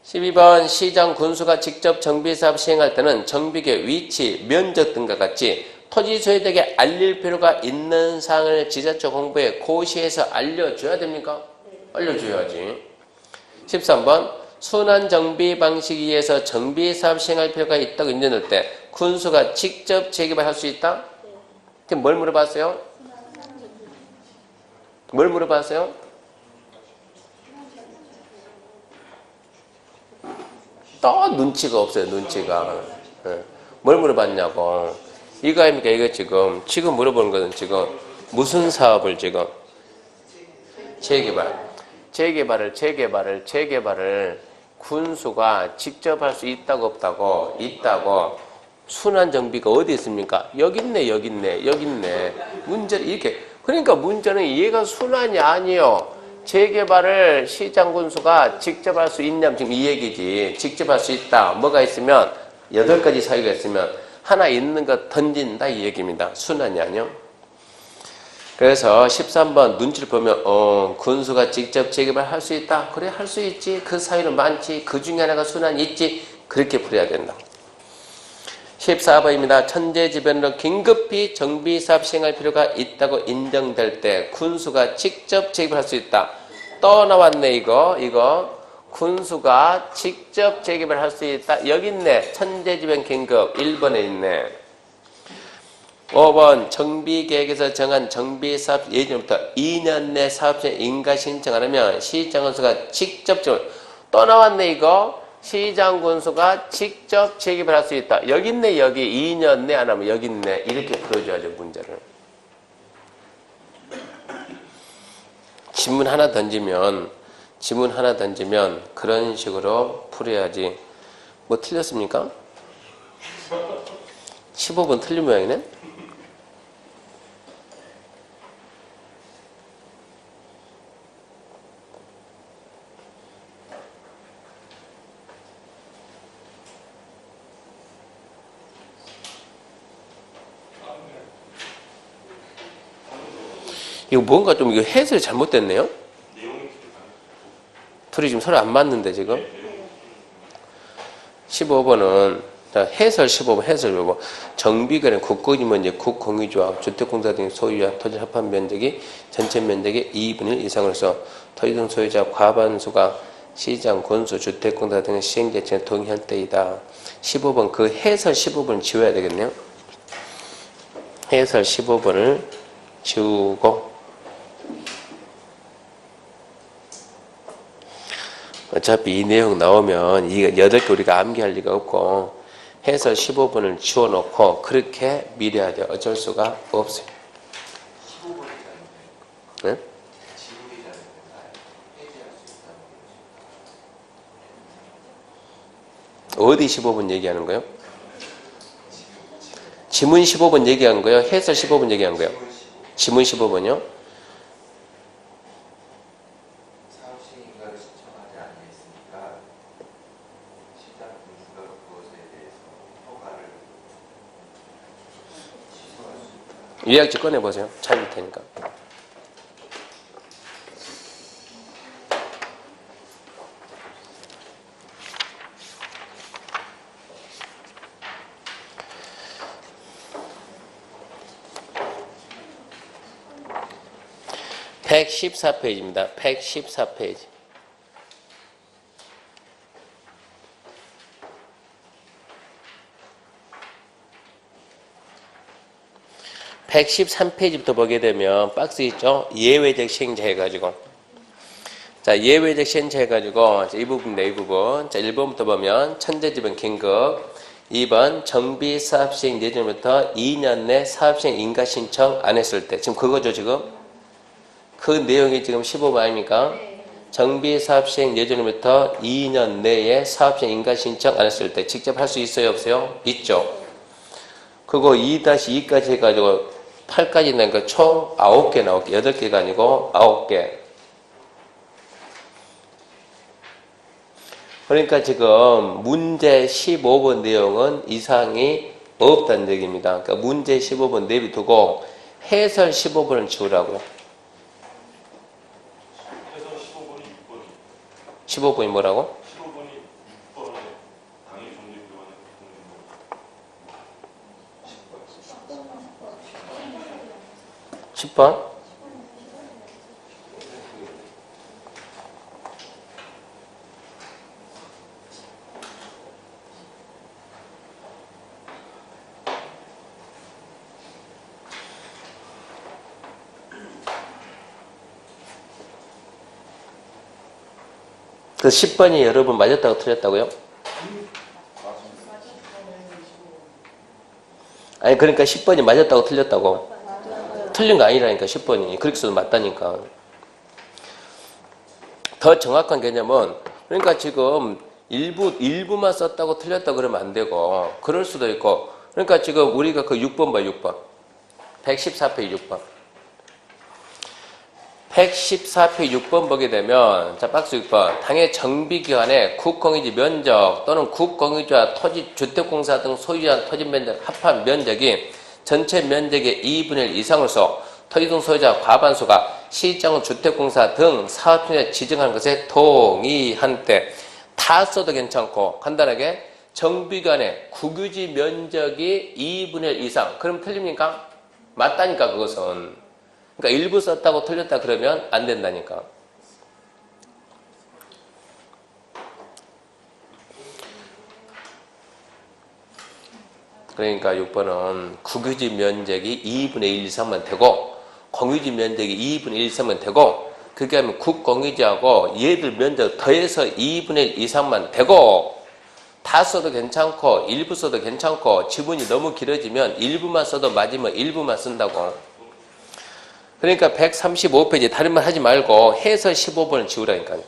12번 시장 군수가 직접 정비사업 시행할 때는 정비계 위치, 면적 등과 같이 토지 소유자에게 알릴 필요가 있는 사항을 지자체 공부에 고시해서 알려줘야 됩니까? 알려줘야지. 13번 순환 정비 방식에 의해서 정비사업 시행할 필요가 있다고 인정할 때 군수가 직접 재개발할 수 있다? 지금 뭘 물어봤어요? 뭘 물어봤어요? 또 눈치가 없어요. 눈치가. 뭘 물어봤냐고. 이거 아닙니까? 이거 지금 물어보는 것은 지금 무슨 사업을 지금 재개발을 군수가 직접 할 수 있다고 없다고? 있다고. 순환 정비가 어디 있습니까? 여기 있네. 문제는 이렇게. 그러니까 문제는 얘가 순환이 아니에요. 재개발을 시장 군수가 직접 할 수 있냐면 지금 이 얘기지. 직접 할 수 있다. 뭐가 있으면 8가지 사유가 있으면 하나 있는 거 던진다 이 얘기입니다. 순환이 아니요. 그래서 13번 눈치를 보면 군수가 직접 재개발 할 수 있다. 그래 할 수 있지. 그 사유는 많지. 그 중에 하나가 순환이 있지. 그렇게 풀어야 된다. 14번입니다. 천재지변으로 긴급히 정비사업 시행할 필요가 있다고 인정될 때 군수가 직접 재개발할 수 있다. 또 나왔네 이거. 군수가 직접 재개발할 수 있다. 여기 있네. 천재지변 긴급 1번에 있네. 5번 정비계획에서 정한 정비사업 예정부터 2년 내 사업시행 인가 신청 안 하면 시장군수가 직접 또 나왔네 이거. 시장군수가 직접 재개발할 수 있다. 여기 있네 여기 2년 내 안 하면 여기 있네. 이렇게 풀어줘야죠 문제를. 지문 하나 던지면 그런 식으로 풀어야지. 뭐 틀렸습니까? 15번 틀린 모양이네. 이거 뭔가 좀 이거 해설이 잘못됐네요. 둘이 지금 서로 안 맞는데 지금. 15번은 해설 15번 해설 15번 정비관의 국공유지면 이제 국공유지와 주택공사 등 소유자 토지 합합 면적이 전체 면적의 2분의 1 이상으로서 토지 등 소유자 과반수가 시장 군수 주택공사 등 시행자체에 동의할 때이다. 15번 그 해설 15번을 지워야 되겠네요. 해설 15번을 지우고 어차피 이 내용 나오면 이 8개 우리가 암기할 리가 없고 해설 15번을 지워놓고 그렇게 미래야 돼요. 어쩔 수가 없어요. 네? 어디 15번 얘기하는 거예요? 지문 15번 얘기한 거예요? 해설 15번 얘기한 거예요? 지문 15번이요? 요약지 꺼내보세요. 찾을 테니까. (114페이지입니다) 114페이지. 113페이지부터 보게 되면 박스 있죠? 예외적 시행자 해가지고. 자, 예외적 시행자 해가지고 이 부분, 이 부분. 자, 1번부터 보면 천재지변 긴급. 2번 정비 사업 시행 예정부터 2년 내 사업 시행 인가 신청 안 했을 때. 지금 그거죠, 지금? 그 내용이 지금 15번 아닙니까? 정비 사업 시행 예정부터 2년 내에 사업 시행 인가 신청 안 했을 때 직접 할 수 있어요, 없어요? 있죠. 그거 2-2까지 해가지고 8까지 내니까 총 9개 나올게. 8개가 아니고 9개. 그러니까 지금 문제 15번 내용은 이상이 없다는 얘기입니다. 그러니까 문제 15번 내비두고 해설 15번을 지우라고요. 해설 15번이 6번이. 15번이 뭐라고? 15번이 6번에 당일 정리 불가능. 10번? 그 10번이 여러분 맞았다고 틀렸다고요? 아니 그러니까 10번이 맞았다고 틀렸다고. 틀린 거 아니라니까 10번이. 그렇게 써도 맞다니까. 더 정확한 개념은 그러니까 지금 일부만 썼다고 틀렸다고 그러면 안 되고 그럴 수도 있고 그러니까 지금 우리가 그 6번 봐 6번 114페이지 6번 114페이지 6번 보게 되면 자 박스 6번 당해 정비기관의 국공유지 면적 또는 국공유지와 토지 주택공사 등 소유한 토지 면적 합한 면적이 전체 면적의 2분의 1 이상으로서 토지 등 소유자 과반수가 시장 주택공사 등 사업주에 지정하는 것에 동의한 때 다 써도 괜찮고 간단하게 정비관의 국유지 면적이 2분의 1 이상 그럼 틀립니까? 맞다니까 그것은. 그러니까 일부 썼다고 틀렸다 그러면 안 된다니까. 그러니까 6번은 국유지 면적이 2분의 1 이상만 되고 공유지 면적이 2분의 1 이상만 되고 그게 하면 국공유지하고 얘들 면적 더해서 2분의 1 이상만 되고 다 써도 괜찮고 일부 써도 괜찮고 지문이 너무 길어지면 일부만 써도 맞으면 일부만 쓴다고. 그러니까 135페이지 다른 말 하지 말고 해설 15번을 지우라니까요.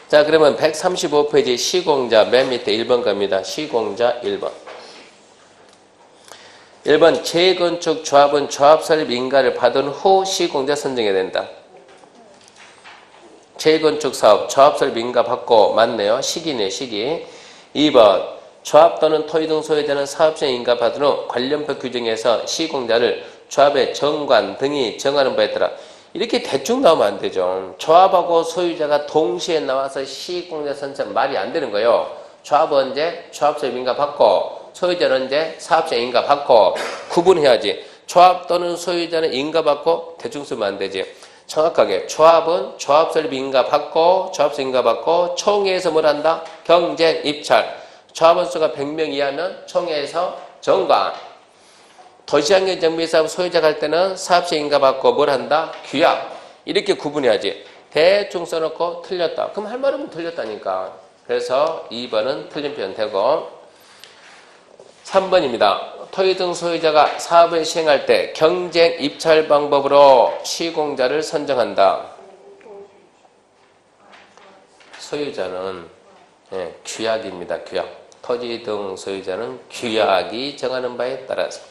자 그러면 135페이지 시공자 맨 밑에 1번 갑니다. 시공자 1번. 1번 재건축 조합은 조합 설립 인가를 받은 후 시공자 선정해야 된다. 재건축 사업 조합 설립 인가 받고 맞네요. 시기네 시기. 2번 조합 또는 토지 등 소유자는 사업시행 인가 받은 후 관련법 규정에서 시공자를 조합의 정관 등이 정하는 바에 따라 이렇게 대충 나오면 안 되죠. 조합하고 소유자가 동시에 나와서 시공자 선정 말이 안 되는 거예요. 조합은 언제? 조합 설립 인가 받고 소유자는 언제? 사업시행 인가 받고 구분해야지. 조합 또는 소유자는 인가 받고 대충 쓰면 안 되지. 정확하게 조합은 조합 설립 인가 받고 조합 인가 받고 총회에서 뭘 한다? 경쟁 입찰. 조합원 수가 100명 이하면 총회에서 정관. 도시환경 정비사업 소유자가 할 때는 사업시행 인가 받고 뭘 한다? 규약. 이렇게 구분해야지. 대충 써놓고 틀렸다. 그럼 할 말은 틀렸다니까. 그래서 2번은 틀린 표현 되고 3번입니다. 토지 등 소유자가 사업을 시행할 때 경쟁 입찰 방법으로 시공자를 선정한다. 소유자는 규약입니다. 규약. 토지 등 소유자는 규약이 정하는 바에 따라서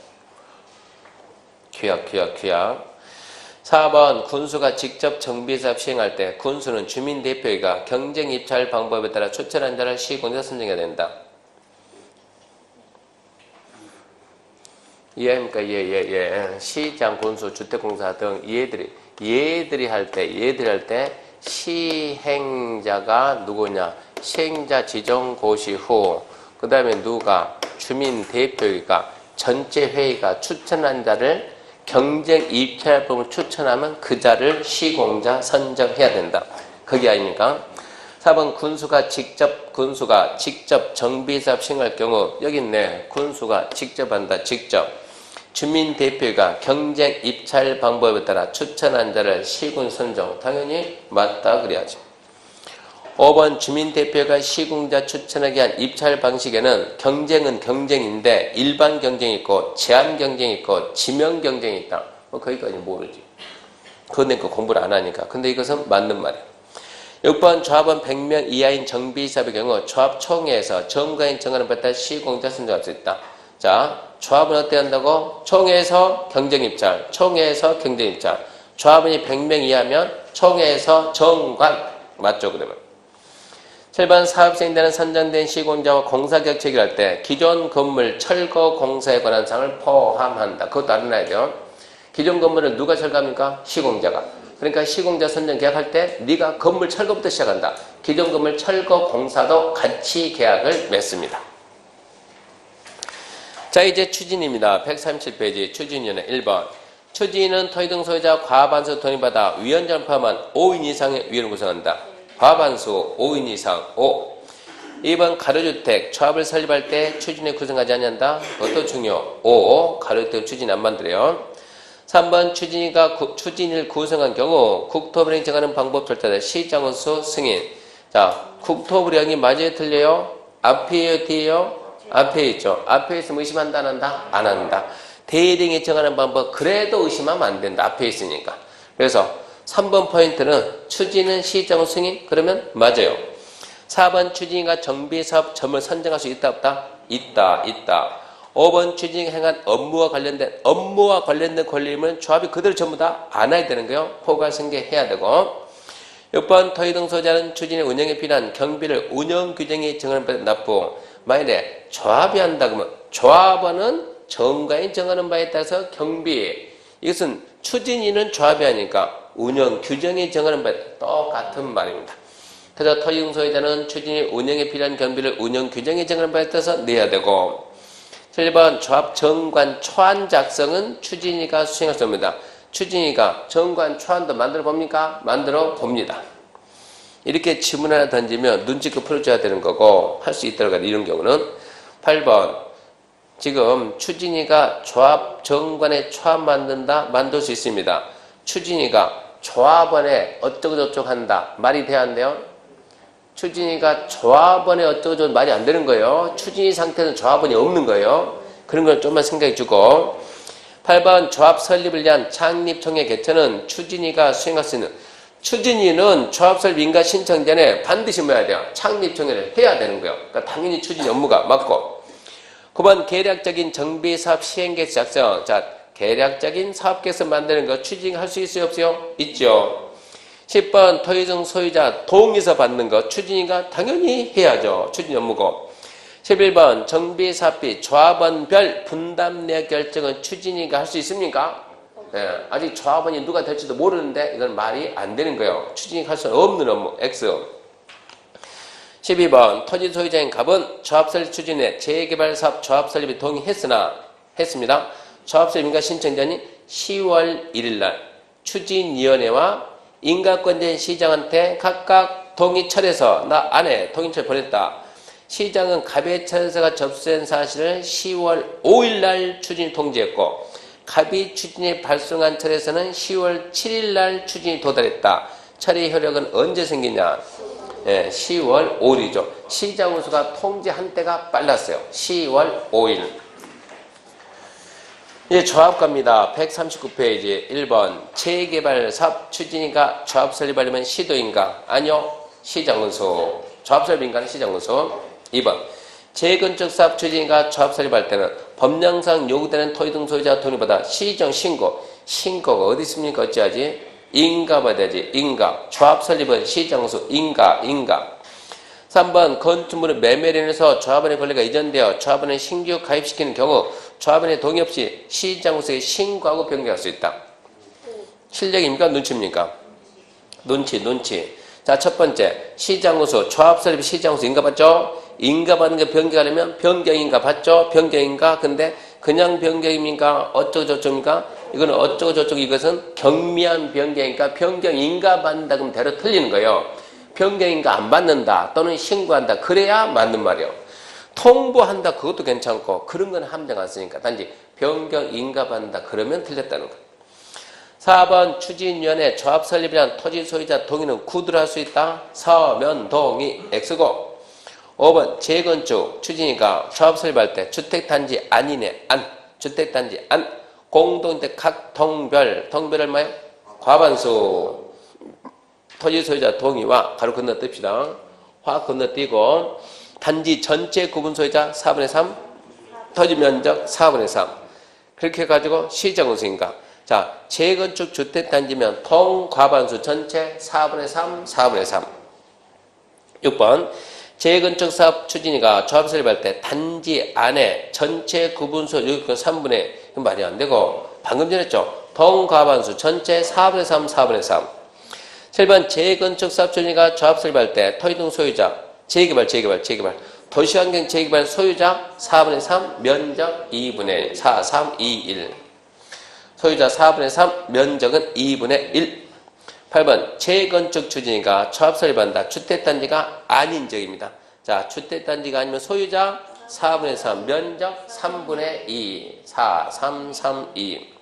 규약. 4번 군수가 직접 정비사업 시행할 때 군수는 주민대표가 경쟁 입찰 방법에 따라 추천한 자를 시공자 선정해야 된다. 이해합니까? 시장, 군수, 주택공사 등 얘들이 할 때 시행자가 누구냐? 시행자 지정 고시 후 그 다음에 누가? 주민대표가 전체 회의가 추천한 자를 경쟁 입찰법을 추천하면 그 자를 시공자 선정해야 된다. 그게 아닙니까? 4번 군수가 직접 정비사업 시행할 경우 여기 있네. 군수가 직접 한다. 직접. 주민대표가 경쟁 입찰 방법에 따라 추천한 자를 시군 선정. 당연히 맞다 그래야죠. 5번 주민대표가 시공자 추천하기 위한 입찰 방식에는 경쟁은 경쟁인데 일반 경쟁이 있고 제한 경쟁이 있고 지명 경쟁이 있다. 거기까지 모르지. 그건 내가 공부를 안 하니까. 근데 이것은 맞는 말이에요. 6번 조합원 100명 이하인 정비사업의 경우 조합총회에서 정가인 정하는 바에 따라 시공자 선정할 수 있다. 자, 조합은 어떻게 한다고? 총회에서 경쟁입찰, 총회에서 경쟁입찰. 조합원이 100명 이하면 총회에서 정관. 맞죠, 그러면? 7번 사업시행자는 선정된 시공자와 공사계약 체결할 때 기존 건물 철거 공사에 관한 사항을 포함한다. 그것도 알아놔야죠. 기존 건물을 누가 철거합니까? 시공자가. 그러니까 시공자 선정 계약할 때 네가 건물 철거부터 시작한다. 기존 건물 철거 공사도 같이 계약을 맺습니다. 자, 이제 추진입니다. 137페이지 추진위원회 1번. 추진은 토지 등 소유자 과반수 동의받아 위원장을 포함한 5인 이상의 위원을 구성한다. 과반수 5인 이상 5. 2번 가로주택 조합을 설립할 때 추진에 구성하지 않는다. 그것도 중요. 5. 가로주택 추진 안 만들어요. 3번 추진을 구성한 경우 국토부령이 정하는 방법 절차다. 시장원수 승인. 자, 국토부령이 맞아요 틀려요? 앞이에요 뒤에요? 앞에 있죠. 앞에 있으면 의심한다 안 한다? 안 한다. 대령이 정하는 방법 그래도 의심하면 안 된다. 앞에 있으니까. 그래서 3번 포인트는 추진은 시장 승인? 그러면 맞아요. 4번 추진이가 정비사업 점을 선정할 수 있다 없다? 있다. 5번 추진이 행한 업무와 관련된 권리임을 조합이 그대로 전부 다 안아야 되는 거예요. 포괄승계해야 되고. 6번 토지 등 소유자는 추진의 운영에 필요한 경비를 운영 규정이 정하는 바에 납부. 만약에 조합이 한다 그러면 조합원은 정가인 정하는 바에 따라서 경비. 이것은 추진위는 조합이 하니까 운영 규정이 정하는 바에 똑같은 말입니다. 그래서 토지 등 소유자는 추진위 운영에 필요한 경비를 운영 규정이 정하는 바에 따라서 내야 되고. 7번 조합 정관 초안 작성은 추진위가 수행할 수 없습니다. 추진위가 정관 초안도 만들어 봅니까? 만들어 봅니다. 이렇게 지문 하나 던지면 눈치껏 풀어줘야 되는 거고 할 수 있도록 하는 이런 경우는 8번 지금 추진위가 조합 정관에 초안 만들 수 있습니다. 추진위가 조합원에 어쩌고저쩌고 한다. 말이 돼야 한대요. 추진위가 조합원에 어쩌고저쩌고 말이 안 되는 거예요. 추진위 상태는 조합원이 없는 거예요. 그런 걸 좀만 생각해 주고. 8번 조합 설립을 위한 창립총회 개최는 추진위가 수행할 수 있는. 추진위는 조합 설립 인가 신청 전에 반드시 뭐 해야 돼요? 창립총회를 해야 되는 거예요. 그러니까 당연히 추진위 업무가 맞고. 9번 계략적인 정비사업 시행계획 작성. 자, 계략적인 사업계획서 만드는 거 추진할 수 있어요? 없어요? 있죠. 10번 토지 등 소유자 동의서 받는 거 추진위가 당연히 해야죠. 추진 업무고. 11번 정비사업비 조합원별 분담 내역 결정은 추진위가 할 수 있습니까? 네, 아직 조합원이 누가 될지도 모르는데 이건 말이 안 되는 거예요. 추진위가 할 수 없는 업무. X. 12번 토지 소유자인 갑은 조합 설립 추진에 재개발 사업 조합 설립에 했습니다. 조합 설립 인가 신청 전이 10월 1일날 추진위원회와 인가권자인 시장한테 각각 동의철에서 나 안에 동의철 보냈다. 시장은 갑의 철서가 접수된 사실을 10월 5일날 추진이 통지했고 갑이 추진이 발송한 철에서는 10월 7일날 추진이 도달했다. 철의 효력은 언제 생기냐? 10월 5일이죠. 시장 운수가 통지한 때가 빨랐어요. 10월 5일. 이제 조합갑니다. 139페이지 1번 재개발 사업 추진인가 조합 설립하려면 시도인가? 아니요. 시장군수. 조합 설립인가는 시장군수. 2번 재건축 사업 추진인가 조합 설립할 때는 법령상 요구되는 토지 등 소유자 동의보다 시정 신고가 어디 있습니까? 어찌하지? 인가 받아야지. 인가. 조합 설립은 시장군수 인가. 3번 건축물의 매매로 인해서 조합원의 권리가 이전되어 조합원을 신규 가입시키는 경우 조합원의 동의 없이 시장군수에 신고하고 변경할 수 있다. 실력입니까? 눈치입니까? 눈치. 자, 첫 번째 시장군수 조합 설립 시장군수 인가 받죠? 인가 받는 게 변경하려면 변경인가 받죠? 변경인가? 근데 그냥 변경입니까? 어쩌고저쩌고입니까? 이거는 어쩌고저쩌고 이것은 경미한 변경이니까 변경인가 받는다 그러면 대로 틀리는 거예요. 변경인가 안 받는다 또는 신고한다 그래야 맞는 말이에요. 통보한다 그것도 괜찮고 그런 건 함정 안 쓰니까 단지 변경인가 받는다 그러면 틀렸다는 거예요. 4번 추진위원회 조합 설립이란 토지 소유자 동의는 구두로 할 수 있다. 서면 동의 X고 5번 재건축 추진위가 조합 설립할 때 주택단지 안이네 안 주택단지 안 공동주택 각 동별 얼마요? 과반수 토지 소유자 동의와 가로 건너뜁시다. 화 건너뛰고 단지 전체 구분 소유자 4분의 3 토지 면적 4분의 3 그렇게 해가지고 시정군수인가. 자 재건축 주택단지면 통과반수 전체 4분의 3 4분의 3 6번 재건축 사업 추진위가 조합 설립할 때 단지 안에 전체 구분소 3분의 이건 말이 안 되고 방금 전에 했죠. 통과반수 전체 4분의 3 4분의 3 7번 재건축 사업 추진위가 조합 설립할 때 토지 등 소유자 재개발 도시환경 재개발 소유자 4분의 3 면적 2분의 1 4 3 2 1 소유자 4분의 3 면적은 2분의 1 8번 재건축 추진위가 조합 설립한다. 주택단지가 아닌 적입니다. 자 주택단지가 아니면 소유자 4분의 3 면적 3분의 2 4 3 3 2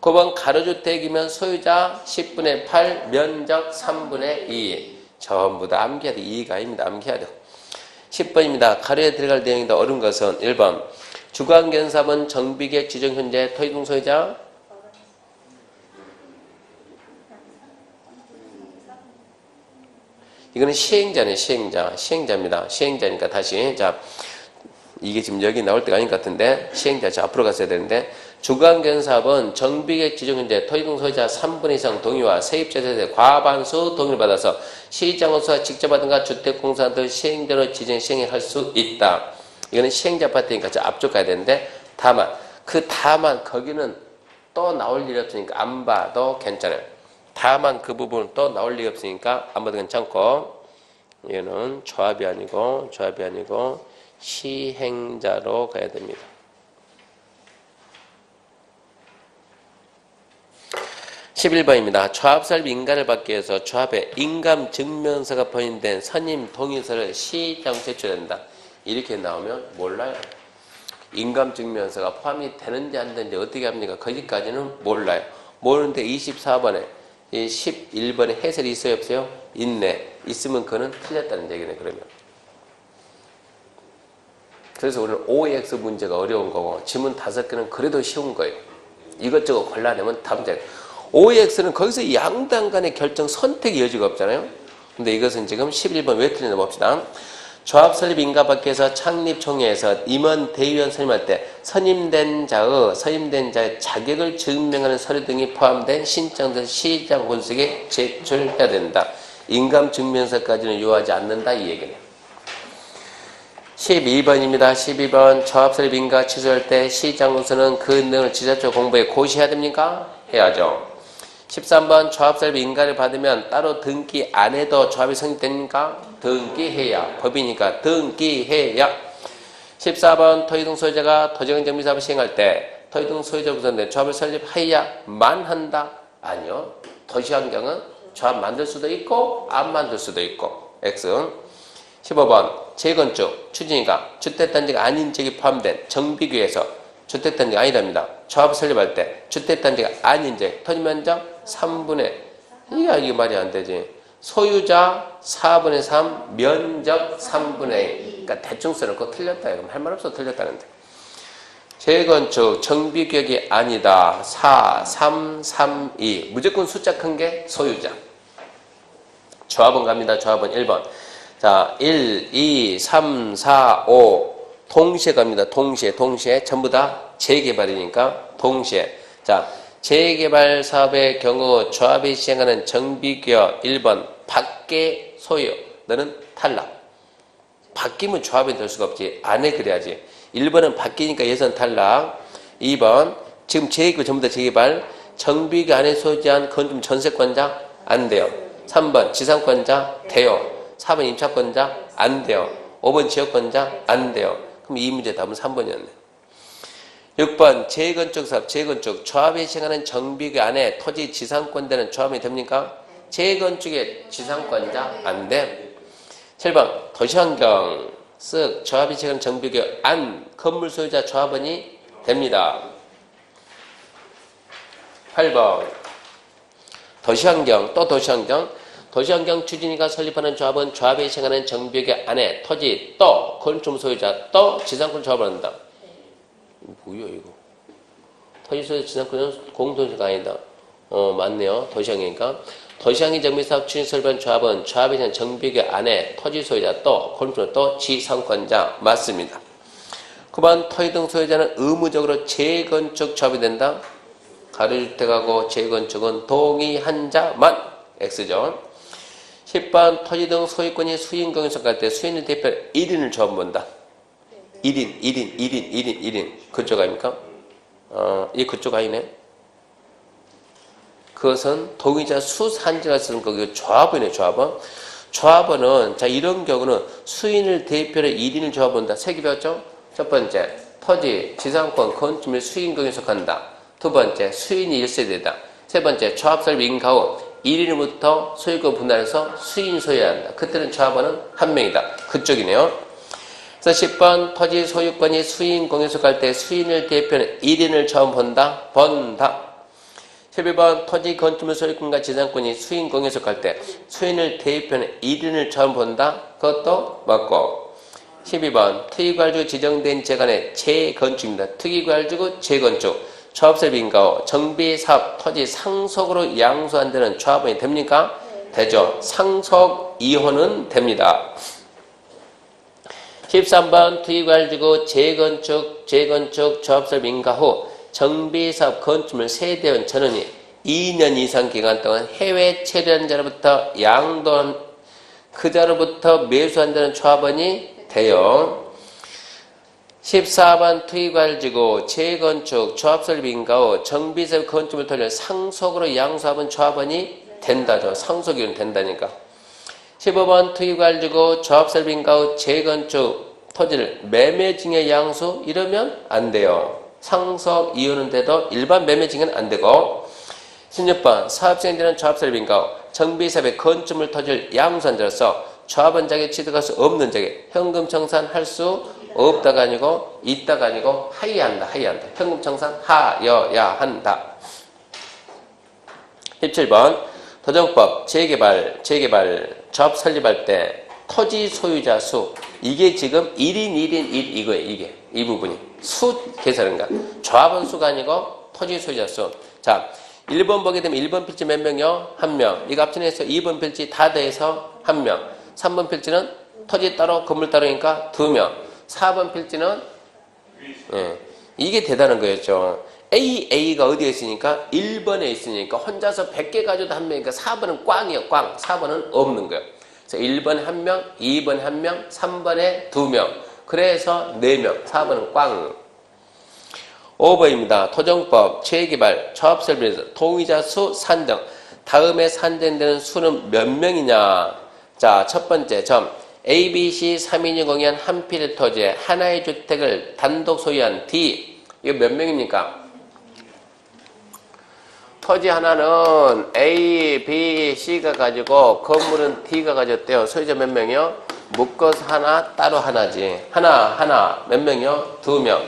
9번 가로주택이면 소유자 10분의 8 면적 3분의 2 전부 다 암기해야 돼. 2가입니다. 암기해야 돼. 10번입니다. 가로에 들어갈 내용이 더 어려운 것은 1번 주관견사본 정비계획 지정 현재 토지등 소유자 이거는 시행자네. 시행자입니다. 시행자니까 다시 자 이게 지금 여기 나올 때가 아닌 것 같은데 시행자 자 앞으로 갔어야 되는데 주관견사업은 정비계획 지정 현재 토지등 소유자 3분의 이상 동의와 세입자세대 과반수 동의를 받아서 시장원수가 직접 하든가 주택공사 등 시행자로 지정 시행할 수 있다. 이거는 시행자 파트니까 저 앞쪽 가야 되는데 다만 거기는 또 나올 일이 없으니까 안 봐도 괜찮아요. 다만 그 부분은 또 나올 일이 없으니까 안 봐도 괜찮고 얘는 조합이 아니고 시행자로 가야 됩니다. 11번입니다. 조합설립 인가를 받기 위해서 조합에 인감증명서가 포함된 선임 동의서를 시장 제출한다. 이렇게 나오면 몰라요. 인감증명서가 포함이 되는지 안 되는지 어떻게 합니까? 거기까지는 몰라요. 모르는데 24번에 11번에 해설이 있어요 없어요? 있네. 있으면 그는 틀렸다는 얘기네 그러면. 그래서 오늘 OX 문제가 어려운 거고 지문 5개는 그래도 쉬운 거예요. 이것저것 골라내면 답 문제. OX는 거기서 양당 간의 결정 선택의 여지가 없잖아요. 근데 이것은 지금 11번 왜 틀리나 봅시다. 조합 설립 인가 받기 위해서 창립 총회에서 임원 대의원 선임할 때 선임된 자의 자격을 증명하는 서류 등이 포함된 신청된 시장 군수에게 제출해야 된다. 인감 증명서까지는 요하지 않는다 이 얘기네요. 12번입니다. 12번 조합 설립 인가 취소할 때 시장 군수는 그 내용을 지자체 공부에 고시해야 됩니까? 해야죠. 13번 조합 설립 인가를 받으면 따로 등기 안 해도 조합이 성립됩니까? 등기해야. 법이니까 등기해야. 14번 토지등 소유자가 토지경 정비사업을 시행할 때 토지등 소유자 구성된 조합을 설립해야만 한다? 아니요. 도시환경은 조합 만들 수도 있고 안 만들 수도 있고. X. 15번 재건축 추진위가 주택단지가 아닌 지역이 포함된 정비구에서 주택단지가 아니랍니다. 조합을 설립할 때 주택단지가 아닌 지역 토지면적 3분의 이게 말이 안 되지. 소유자 4분의 3 면적 3분의 2 그러니까 대충 써놓고 틀렸다. 그럼 할 말 없어 틀렸다는데. 재건축 정비격이 아니다. 4, 3, 3, 2. 무조건 숫자 큰 게 소유자. 조합원 갑니다. 조합원 1번. 자, 1, 2, 3, 4, 5. 동시에 갑니다. 동시에. 전부 다 재개발이니까 동시에. 자, 재개발 사업의 경우 조합이 시행하는 정비기업 1번 밖에 소유. 너는 탈락. 바뀌면 조합이 될 수가 없지. 안에 그래야지. 1번은 바뀌니까 예선 탈락. 2번 지금 재개발 전부 다 재개발. 정비기업 안에 소유한 건축 전세권자 안 돼요. 3번 지상권자 돼요. 4번 임차권자 안 돼요. 5번 지역권자 안 돼요. 그럼 이 문제 답은 3번이었네. 6번 재건축 사업 재건축 조합이 시행하는 정비기업 안에 토지 지상권자는 조합이 됩니까? 재건축의 지상권자 안 돼. 7번 도시환경 쓱 조합이 시행하는 정비기업 안 건물 소유자 조합원이 됩니다. 8번 도시환경 또 도시환경 추진위가 설립하는 조합은 조합이 시행하는 정비기업 안에 토지 또 건축 소유자 또 지상권 조합을 한다. 뭐야 이거? 토지 소유자 지상권은 공동소유가 아니다. 맞네요. 도시환경이니까. 도시환경 정비사업 추진 설립한 조합은 조합이 시행하는 정비기업 안에 토지 소유자 또 건축 또 지상권자 맞습니다. 9번 토지 등 소유자는 의무적으로 재건축 조합이 된다. 가로주택하고 재건축은 동의한 자만 X죠. 10번 토지 등 소유권이 수인공에 속할 때 수인을 대표할 1인을 조합 본다. 1인. 그쪽 아닙니까? 이 그쪽 아니네. 그것은 동의자 수산지가 쓰는 거고 조합원이네. 조합원은 자 이런 경우는 수인을 대표로 1인을 조합 본다. 세 개 배웠죠? 첫 번째 토지, 지상권, 건축 및 수인공에 속한다. 두 번째 수인이 1세대다. 세 번째 조합설 민가 후 1인부터 소유권 분할해서 수인 소유한다. 그때는 조합원은 한 명이다. 그쪽이네요. 그래서 10번 토지 소유권이 수인 공에 속할 때 수인을 대표하는 1인을 처음 본다. 11번 토지 건축물 소유권과 지상권이 수인 공에 속할 때 수인을 대표하는 1인을 처음 본다. 그것도 맞고. 12번 특이과열지구 지정된 재간의 재건축입니다. 특이과열지구 재건축 조합설 민가 후 정비사업 토지 상속으로 양수한 데는 조합원이 됩니까? 되죠. 상속 이혼은 됩니다. 13번 특이과열지구 재건축 조합설 민가 후 정비사업 건축물 세대원 전원이 2년 이상 기간 동안 해외 체류한 자로부터 양도한 그 자로부터 매수한 데는 조합원이 돼요. 14번 특이과열지구 재건축 조합설 민가 후 정비사업 건축물 토지를 상속으로 양수하면 조합원이 된다죠. 상속이면 된다니까. 15번 특이과열지구 조합설 민가 후 재건축 토지를 매매증여 양수 이러면 안 돼요. 상속 이유는 돼도 일반 매매증여는 안 되고. 16번 사업시행되는 조합설 민가 후 정비사업의 건축물 토지를 양수한 자로서 조합원 자격에 취득할 수 없는 자격에 현금 청산할 수 없다가 아니고 있다가 아니고 하여야한다. 현금 청산 하여야 한다. 17번 도정법 재개발 조합 설립할 때 토지 소유자 수 이게 지금 1인 1 이거예요. 이게 이 부분이 수 계산인가 조합원 수가 아니고 토지 소유자 수. 자 1번 보게 되면 1번 필지 몇 명이요? 1명. 이거 합친해서 2번 필지 다 더해서 1명. 3번 필지는 토지 따로 건물 따로니까 2명. 4번 필지는 이게 대단한 거였죠. A가 어디에 있으니까 1번에 있으니까 혼자서 100개 가져도 한 명이니까 4번은 꽝이에요. 꽝. 4번은 없는 거예요. 그래서 1번에 1명, 2번에 1명, 3번에 2명. 그래서 4명. 4번은 꽝. 5번입니다. 토정법, 재개발, 조합설비에서 동의자 수 산정. 다음에 산정되는 수는 몇 명이냐. 자, 첫 번째 점. A, B, C 3인이 공유한 한 필의 토지에 하나의 주택을 단독 소유한 D. 이거 몇 명입니까? 토지 하나는 A, B, C가 가지고 건물은 D가 가졌대요. 소유자 몇 명이요? 묶어서 하나, 따로 하나지. 하나. 몇 명이요? 2명.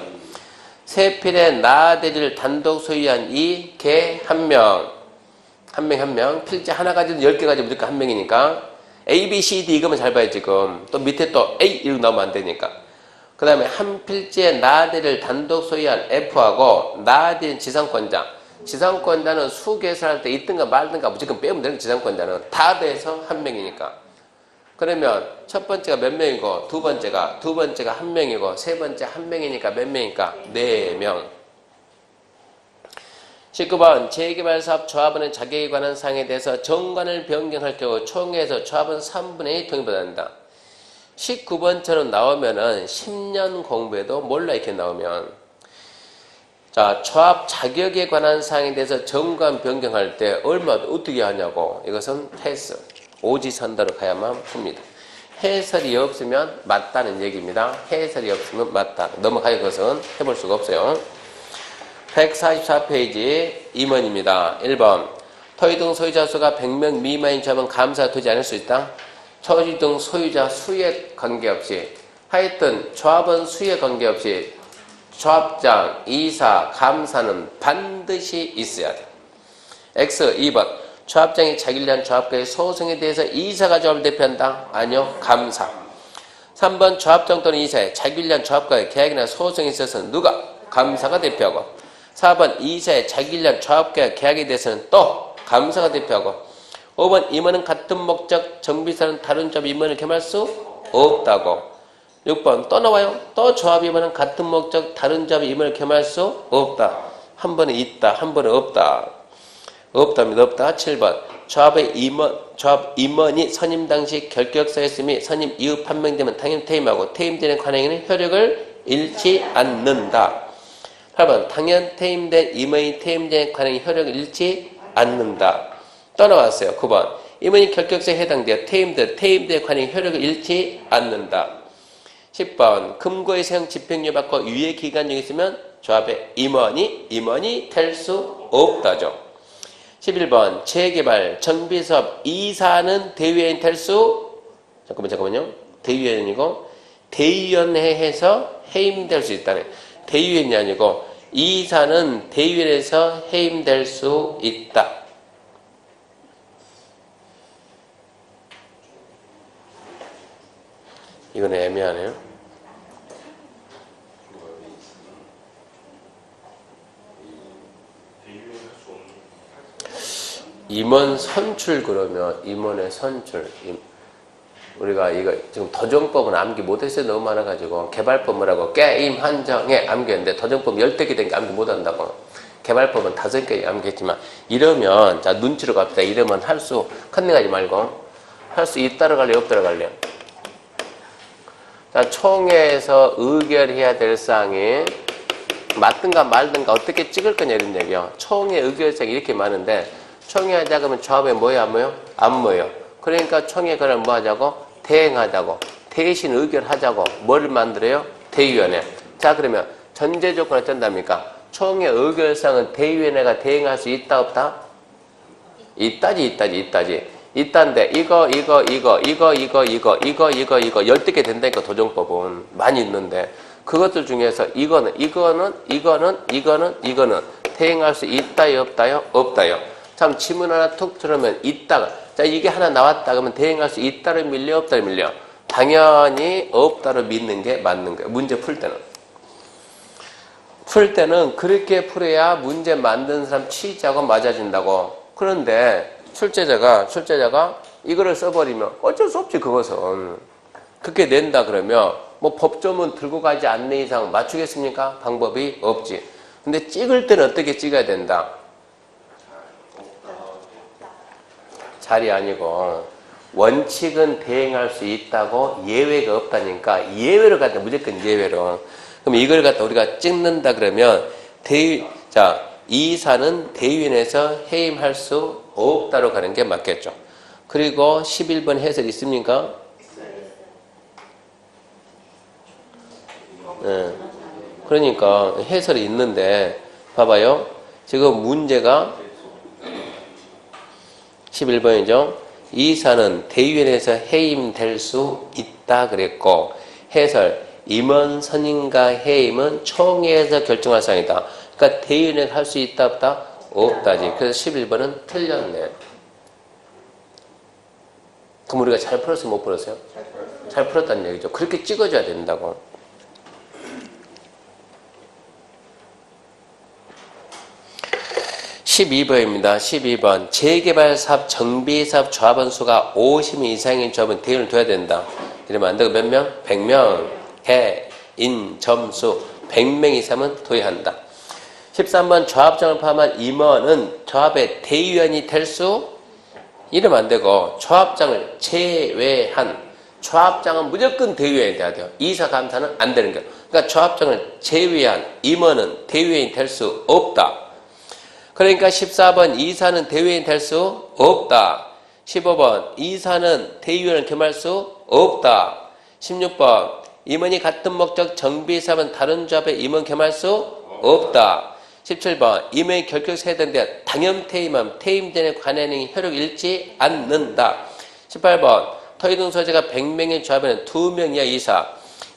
세 필의 나대지를 단독 소유한 이 개 한 명. 한 명. 필지 하나 가지고 10개 가지고 무조건 한 명이니까. A, B, C, D 이거만 잘 봐요 지금. 또 밑에 또 A 이렇게 나오면 안 되니까. 그 다음에 한 필지의 나대를 단독 소유한 F하고 나대인 지상권자. 지상권자는 수개설할 때 있든가 말든가 무조건 빼면 되는 지상권자는 다 돼서 한 명이니까. 그러면 첫 번째가 몇 명이고 두 번째가 한 명이고 세 번째 한 명이니까 몇 명이니까 4명. 19번 재개발사업 조합원의 자격에 관한 사항에 대해서 정관을 변경할 경우 총회에서 조합원 3분의 1 통일받는다. 19번처럼 나오면은 10년 공부에도 몰라 이렇게 나오면 자 조합 자격에 관한 사항에 대해서 정관 변경할 때 얼마 어떻게 하냐고 이것은 패스 오지선다로 가야만 풉니다. 해설이 없으면 맞다는 얘기입니다. 해설이 없으면 맞다. 넘어가요. 그것은 해볼 수가 없어요. 144페이지 임원입니다. 1번 토지 등 소유자 수가 100명 미만인 조합은 감사가 되지 않을 수 있다. 토지 등 소유자 수에 관계없이 하여튼 조합원 수에 관계없이 조합장, 이사, 감사는 반드시 있어야 돼. X 2번 조합장이 자기를 위한 조합가의 소송에 대해서 이사가 조합을 대표한다. 아니요. 감사. 3번 조합장 또는 이사에 자기를 위한 조합가의 계약이나 소송에 있어서 누가? 감사가 대표하고 4번 이사의 자기를 위한 조합가의 계약에 대해서는 또 감사가 대표하고 5번 임원은 같은 목적 정비사는 다른 조합 임원을 겸할 수 없다고 6번 또 나와요. 또 조합 임원은 같은 목적 다른 조합 임원을 겸할 수 없다. 한 번은 있다. 한 번은 없다. 없답니다. 없다. 7번 조합 임원이 선임 당시 결격사였음이 선임 이후 판명되면 당연 퇴임하고 퇴임되는 관행에는 효력을 잃지 않는다. 8번 당연 퇴임된 임원이 퇴임된 관행이 효력을 잃지 않는다. 또 나왔어요. 9번 임원이 결격사에 해당되어 퇴임된 관행이 효력을 잃지 않는다. 10번 금고의 세형 집행유예 받고 유예 기간이 있으면 조합의 임원이 될 수 없다죠. 11번 재개발 정비사업 이사는 대위원이 될 수 잠깐만요. 대위원이고 대위원회에서 해임될 수 있다네. 대위원이 아니고 이사는 대위원회에서 해임될 수 있다. 이건 애매하네요. 임원 선출 그러면 임원의 선출 우리가 이거 지금 도정법은 암기 못했어요. 너무 많아가지고 개발법을 하고 게임 한정에 암기했는데 도정법 10개 된 게 암기 못한다고 개발법은 5개 암기했지만 이러면 자 눈치로 갑시다. 이러면 할 수 컨닝하지 말고 할 수 있다로 갈래요? 없다로 갈래요? 자 총회에서 의결해야 될 사항이 맞든가 말든가 어떻게 찍을 거냐 이런 얘기요. 총회 의결사항이 이렇게 많은데 총회하자 그러면 조합에 뭐야 안 모여? 안 모여. 그러니까 총회 그걸 뭐 하자고? 대행하자고. 대신 의결하자고. 뭐를 만들어요? 대의원회. 자 그러면 전제 조건 어쩐답니까? 총회 의결사항은 대의원회가 대행할 수 있다 없다? 있다지. 있다인데 이거 10개 된다니까 도정법은 많이 있는데 그것들 중에서 이거는 대행할 수 있다요 없다요? 없다요. 참 지문 하나 툭 들으면 있다가 자 이게 하나 나왔다 그러면 대행할 수 있다로 밀려 없다로 밀려? 당연히 없다로 믿는 게 맞는 거예요. 문제 풀 때는 그렇게 풀어야 문제 만든 사람 취지하고 맞아진다고. 그런데 출제자가 이거를 써버리면 어쩔 수 없지. 그것은 그렇게 낸다 그러면 뭐 법조문 들고 가지 않는 이상 맞추겠습니까? 방법이 없지. 근데 찍을 때는 어떻게 찍어야 된다? 잘이 아니고 원칙은 대행할 수 있다고 예외가 없다니까 예외로 갖다 무조건 예외로. 그럼 이걸 갖다 우리가 찍는다 그러면 이사는 대위원회에서 해임할 수 없다로 가는 게 맞겠죠. 그리고 11번 해설 있습니까? 네. 그러니까 해설이 있는데 봐봐요. 지금 문제가 11번이죠. 이사는 대위원회에서 해임될 수 있다 그랬고 해설 임원 선임과 해임은 총회에서 결정할 사항이다. 그러니까 대위원회가 할 수 있다 없다? 없다지. 그래서 11번은 틀렸네. 그럼 우리가 잘 풀었어요? 못 풀었어요? 잘 풀었다는 얘기죠. 그렇게 찍어줘야 된다고. 12번입니다. 12번. 재개발사업, 정비사업 조합원 수가 50명 이상인 조합은 대우를 둬야 된다. 이러면 안 되고 몇 명? 100명. 개인 점수 100명 이상은 둬야 한다. 13번. 조합장을 포함한 임원은 조합의 대의원이 될 수? 이러면 안 되고 조합장을 제외한 조합장은 무조건 대의원이 돼야 돼요. 이사 감사는 안 되는 거예요. 그러니까 조합장을 제외한 임원은 대의원이 될 수 없다. 그러니까 14번 이사는 대의원이 될 수 없다. 15번 이사는 대의원을 겸할 수 없다. 16번 임원이 같은 목적 정비사업은 다른 조합의 임원 겸할 수 없다. 17번 임원이 결격해야 되는데 당연퇴임함 퇴임 전에 관한 행위 효력 잃지 않는다. 18번 토의등 소재가 100명의 조합에는 2명 이하 이사.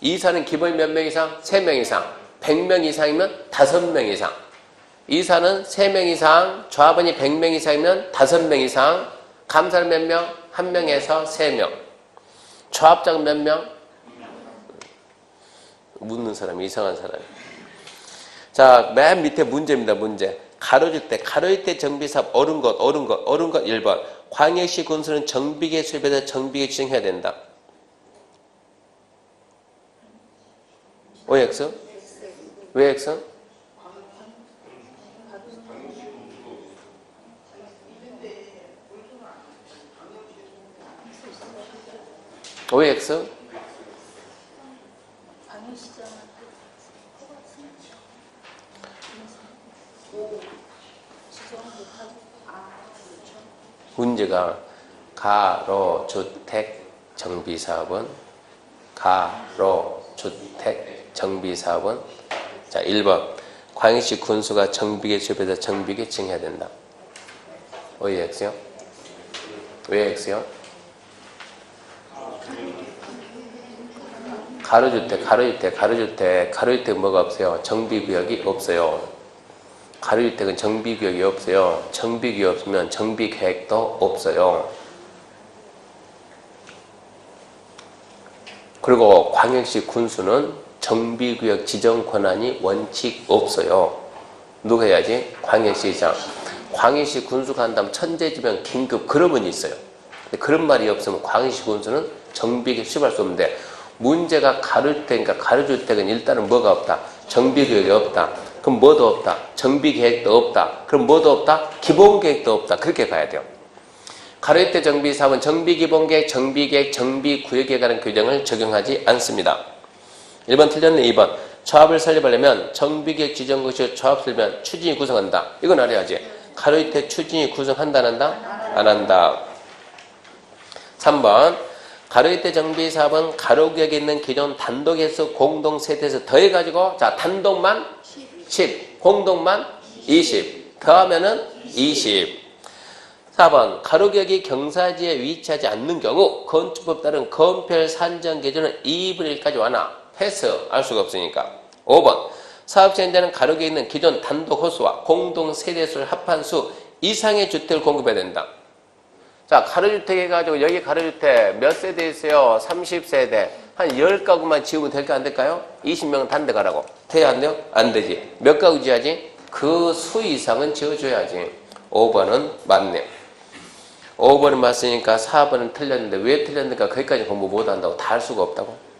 이사는 기본 몇 명 이상? 3명 이상. 100명 이상이면 5명 이상. 이사는 3명 이상, 조합원이 100명 이상이면 5명 이상, 감사는 몇 명? 1명에서 3명. 조합장 몇 명? 묻는 사람이 이상한 사람이. 자, 맨 밑에 문제입니다. 문제. 가로질 때 정비사업 옳은 것 1번. 광역시 군수는 정비계 수립해서 정비계 지정해야 된다. OX? 왜 X? OX? 문제가 가로주택 정비사업은 자 1번 광역시 군수가 정비계 수립해서 정비계 지정해야 된다. 왜 X요? 왜 X요? 가로주택 뭐가 없어요? 정비구역이 없어요. 가로주택은 정비구역이 없어요. 정비구역이 없으면 정비계획도 없어요. 그리고 광역시 군수는 정비구역 지정 권한이 원칙 없어요. 누가 해야지? 광역시장. 광역시 군수가 한다면 천재지변 긴급 그런 분이 있어요. 근데 그런 말이 없으면 광역시 군수는 정비계획 수립할 수 없는데 문제가 가로주택이니까 가로주택은 일단은 뭐가 없다? 정비구역이 없다. 그럼 뭐도 없다? 정비계획도 없다. 그럼 뭐도 없다? 기본계획도 없다. 그렇게 가야 돼요. 가로주택 정비사업은 정비기본계획, 정비계획, 정비구역에 관한 규정을 적용하지 않습니다. 1번 틀렸네. 2번 조합을 설립하려면 정비계획 지정것이 조합 설립하면 추진이 구성한다. 이건 알아야지. 가로주택 추진이 구성한다 안 한다? 안 한다. 3번 가로주택 정비사업은 가로구역에 있는 기존 단독에서 공동세대에서 더해가지고 자 단독만 10, 공동만 20, 더하면은 20. 4번 가로구역이 경사지에 위치하지 않는 경우 건축법 따른 건폐율 산정 기준은 2분의 1까지 완화. 패스 알 수가 없으니까. 5번 사업자 현장은 가로구역에 있는 기존 단독 호수와 공동세대수를 합한 수 이상의 주택을 공급해야 된다. 자, 가로주택 해가지고 여기 가로주택 몇 세대 있어요? 30세대. 한 10가구만 지으면 될까 안 될까요? 20명은 단대 가라고. 돼야 안 돼요? 안 되지. 몇 가구 지어야지? 그 수 이상은 지어줘야지. 5번은 맞네요. 5번은 맞으니까 4번은 틀렸는데 왜 틀렸는가 거기까지 공부 못한다고 다 할 수가 없다고.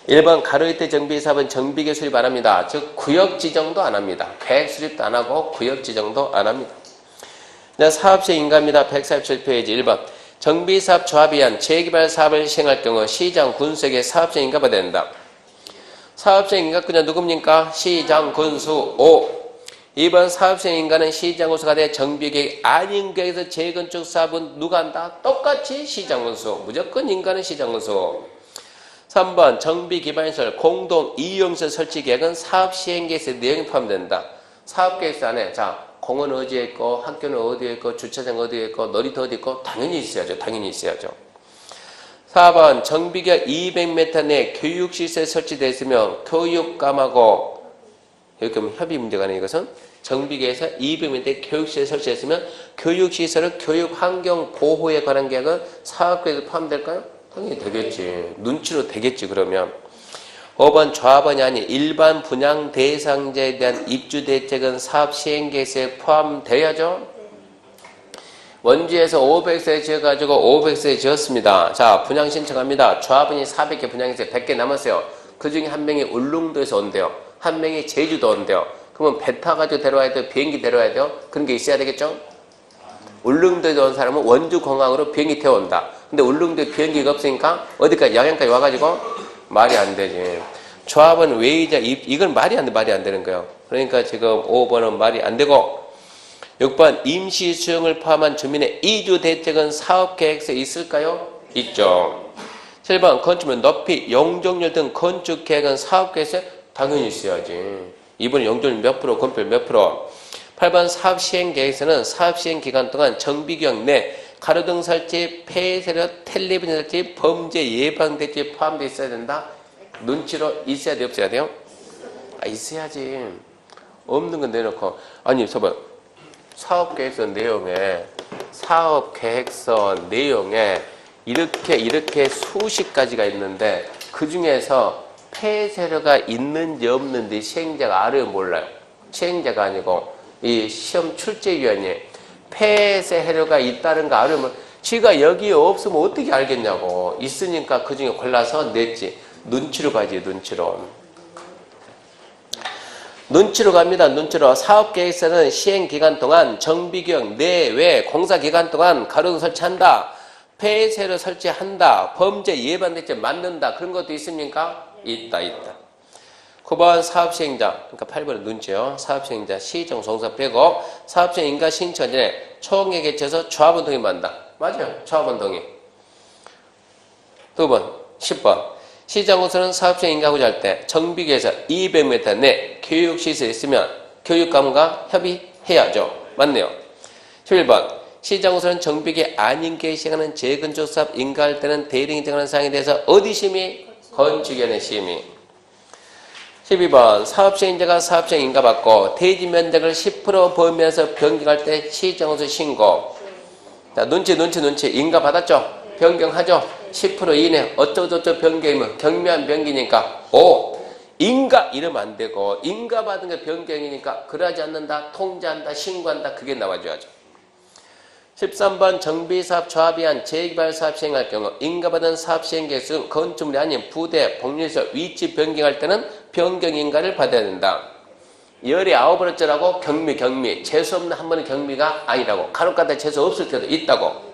1번 가로주택 정비사업은 정비계 수립 안 합니다. 즉 구역 지정도 안 합니다. 계획 수립도 안 하고 구역 지정도 안 합니다. 사업시행 인가입니다. 147페이지 1번 정비사업 조합이 한 재개발 사업을 시행할 경우 시장 군수에게 사업시행 인가가 된다. 사업시행 인가권자 누굽니까? 시장 군수 5. 2번 사업시행 인가는 시장 군수가 돼 정비계획 아닌 계획에서 재건축 사업은 누가 한다? 똑같이 시장 군수. 무조건 인가는 시장 군수. 3번 정비기반시설 공동 이용시설 설치 계획은 사업시행계획의 내용이 포함된다. 사업계획 안에 자 공원 어디에 있고 학교는 어디에 있고 주차장 어디에 있고 놀이터 어디 있고 당연히 있어야죠. 당연히 있어야죠. 4번 정비계획 200m 내 교육시설 설치되어 있으면 교육감하고 여기 보면 협의 문제가 아닌 이것은 정비계획에서 200m 교육시설 설치했으면 교육시설은 교육환경 보호에 관한 계획은 사업계획에 포함될까요? 당연히 되겠지. 눈치로 되겠지 그러면. 5번 조합원이 아닌 일반 분양 대상자에 대한 입주 대책은 사업 시행 계획에 포함되어야죠. 원주에서 500세 지어가지고 500세 지었습니다. 자, 분양 신청합니다. 조합원이 400개 분양했어요. 100개 남았어요. 그 중에 한 명이 울릉도에서 온대요. 한 명이 제주도 온대요. 그러면 배 타가지고 데려와야 돼요? 비행기 데려와야 돼요? 그런 게 있어야 되겠죠? 울릉도에 온 사람은 원주공항으로 비행기 태워온다. 근데 울릉도에 비행기가 없으니까 어디까지 양양까지 와가지고 말이 안 되지. 조합은 외이자 이건 말이 안 되는 거예요. 그러니까 지금 5번은 말이 안 되고 6번 임시 수용을 포함한 주민의 이주 대책은 사업계획서에 있을까요? 있죠. 7번 건축물 높이, 용적률 등 건축계획은 사업계획서에 당연히 있어야지. 2번은 용적률 몇 프로, 건폐율 몇 프로. 8번 사업시행계획서는 사업시행 기간 동안 정비구역 내 가로등 설치, 폐쇄로 텔레비전 설치, 범죄 예방 대책에 포함되어 있어야 된다. 눈치로 있어야 돼, 없어야 돼요? 아, 있어야지. 없는 건 내놓고. 아니, 저봐. 사업계획서 내용에 이렇게 수십 가지가 있는데 그 중에서 폐쇄료가 있는지 없는지 시행자가 알아요, 몰라요? 시행자가 아니고 이 시험 출제위원이 폐쇄료가 있다는 거 알아요? 지가 여기에 없으면 어떻게 알겠냐고. 있으니까 그 중에 골라서 냈지. 눈치로 가지, 눈치로. 눈치로 갑니다. 눈치로. 사업계획서는 시행기간 동안 정비구역 내외 공사기간 동안 가로등 설치한다. 폐쇄로 설치한다. 범죄 예방대책 만든다. 그런 것도 있습니까? 있다. 9번 사업시행자. 그러니까 8번은 눈치요. 사업시행자 시정 종사 빼고 사업시행 인가 신청 전에 총회 개최해서 조합원 동의받는다. 맞아요. 조합원 동의. 2번 10번 시장으로서는 사업시행 인가하고자 할 때 정비구역에서 200m 내 교육시설이 있으면 교육감과 협의해야죠. 맞네요. 11번 시장으로서는 정비구역 아닌 게 시행하는 재건축 사업 인가할 때는 대리인이 정하는 사항에 대해서 어디 심의? 건축위원회 심의. 12번 사업시행자가 사업시행 인가받고 대지 면적을 10% 범위에서 변경할 때 시장으로서 신고. 자, 눈치 인가받았죠? 변경하죠? 10% 이내 어쩌고저쩌고 변경이면 경미한 변기니까 인가 이러면 안 되고 인가받은 게 변경이니까 그러지 않는다, 통지한다, 신고한다. 그게 나와줘야죠. 13번 정비사업 조합이 한 재개발사업 시행할 경우 인가받은 사업 시행 계획은 건축물이 아닌 부대, 복리시설 위치 변경할 때는 변경인가를 받아야 된다. 19번 어쩌라고? 경미. 재수 없는 한 번의 경미가 아니라고. 간혹가다 재수 없을 때도 있다고.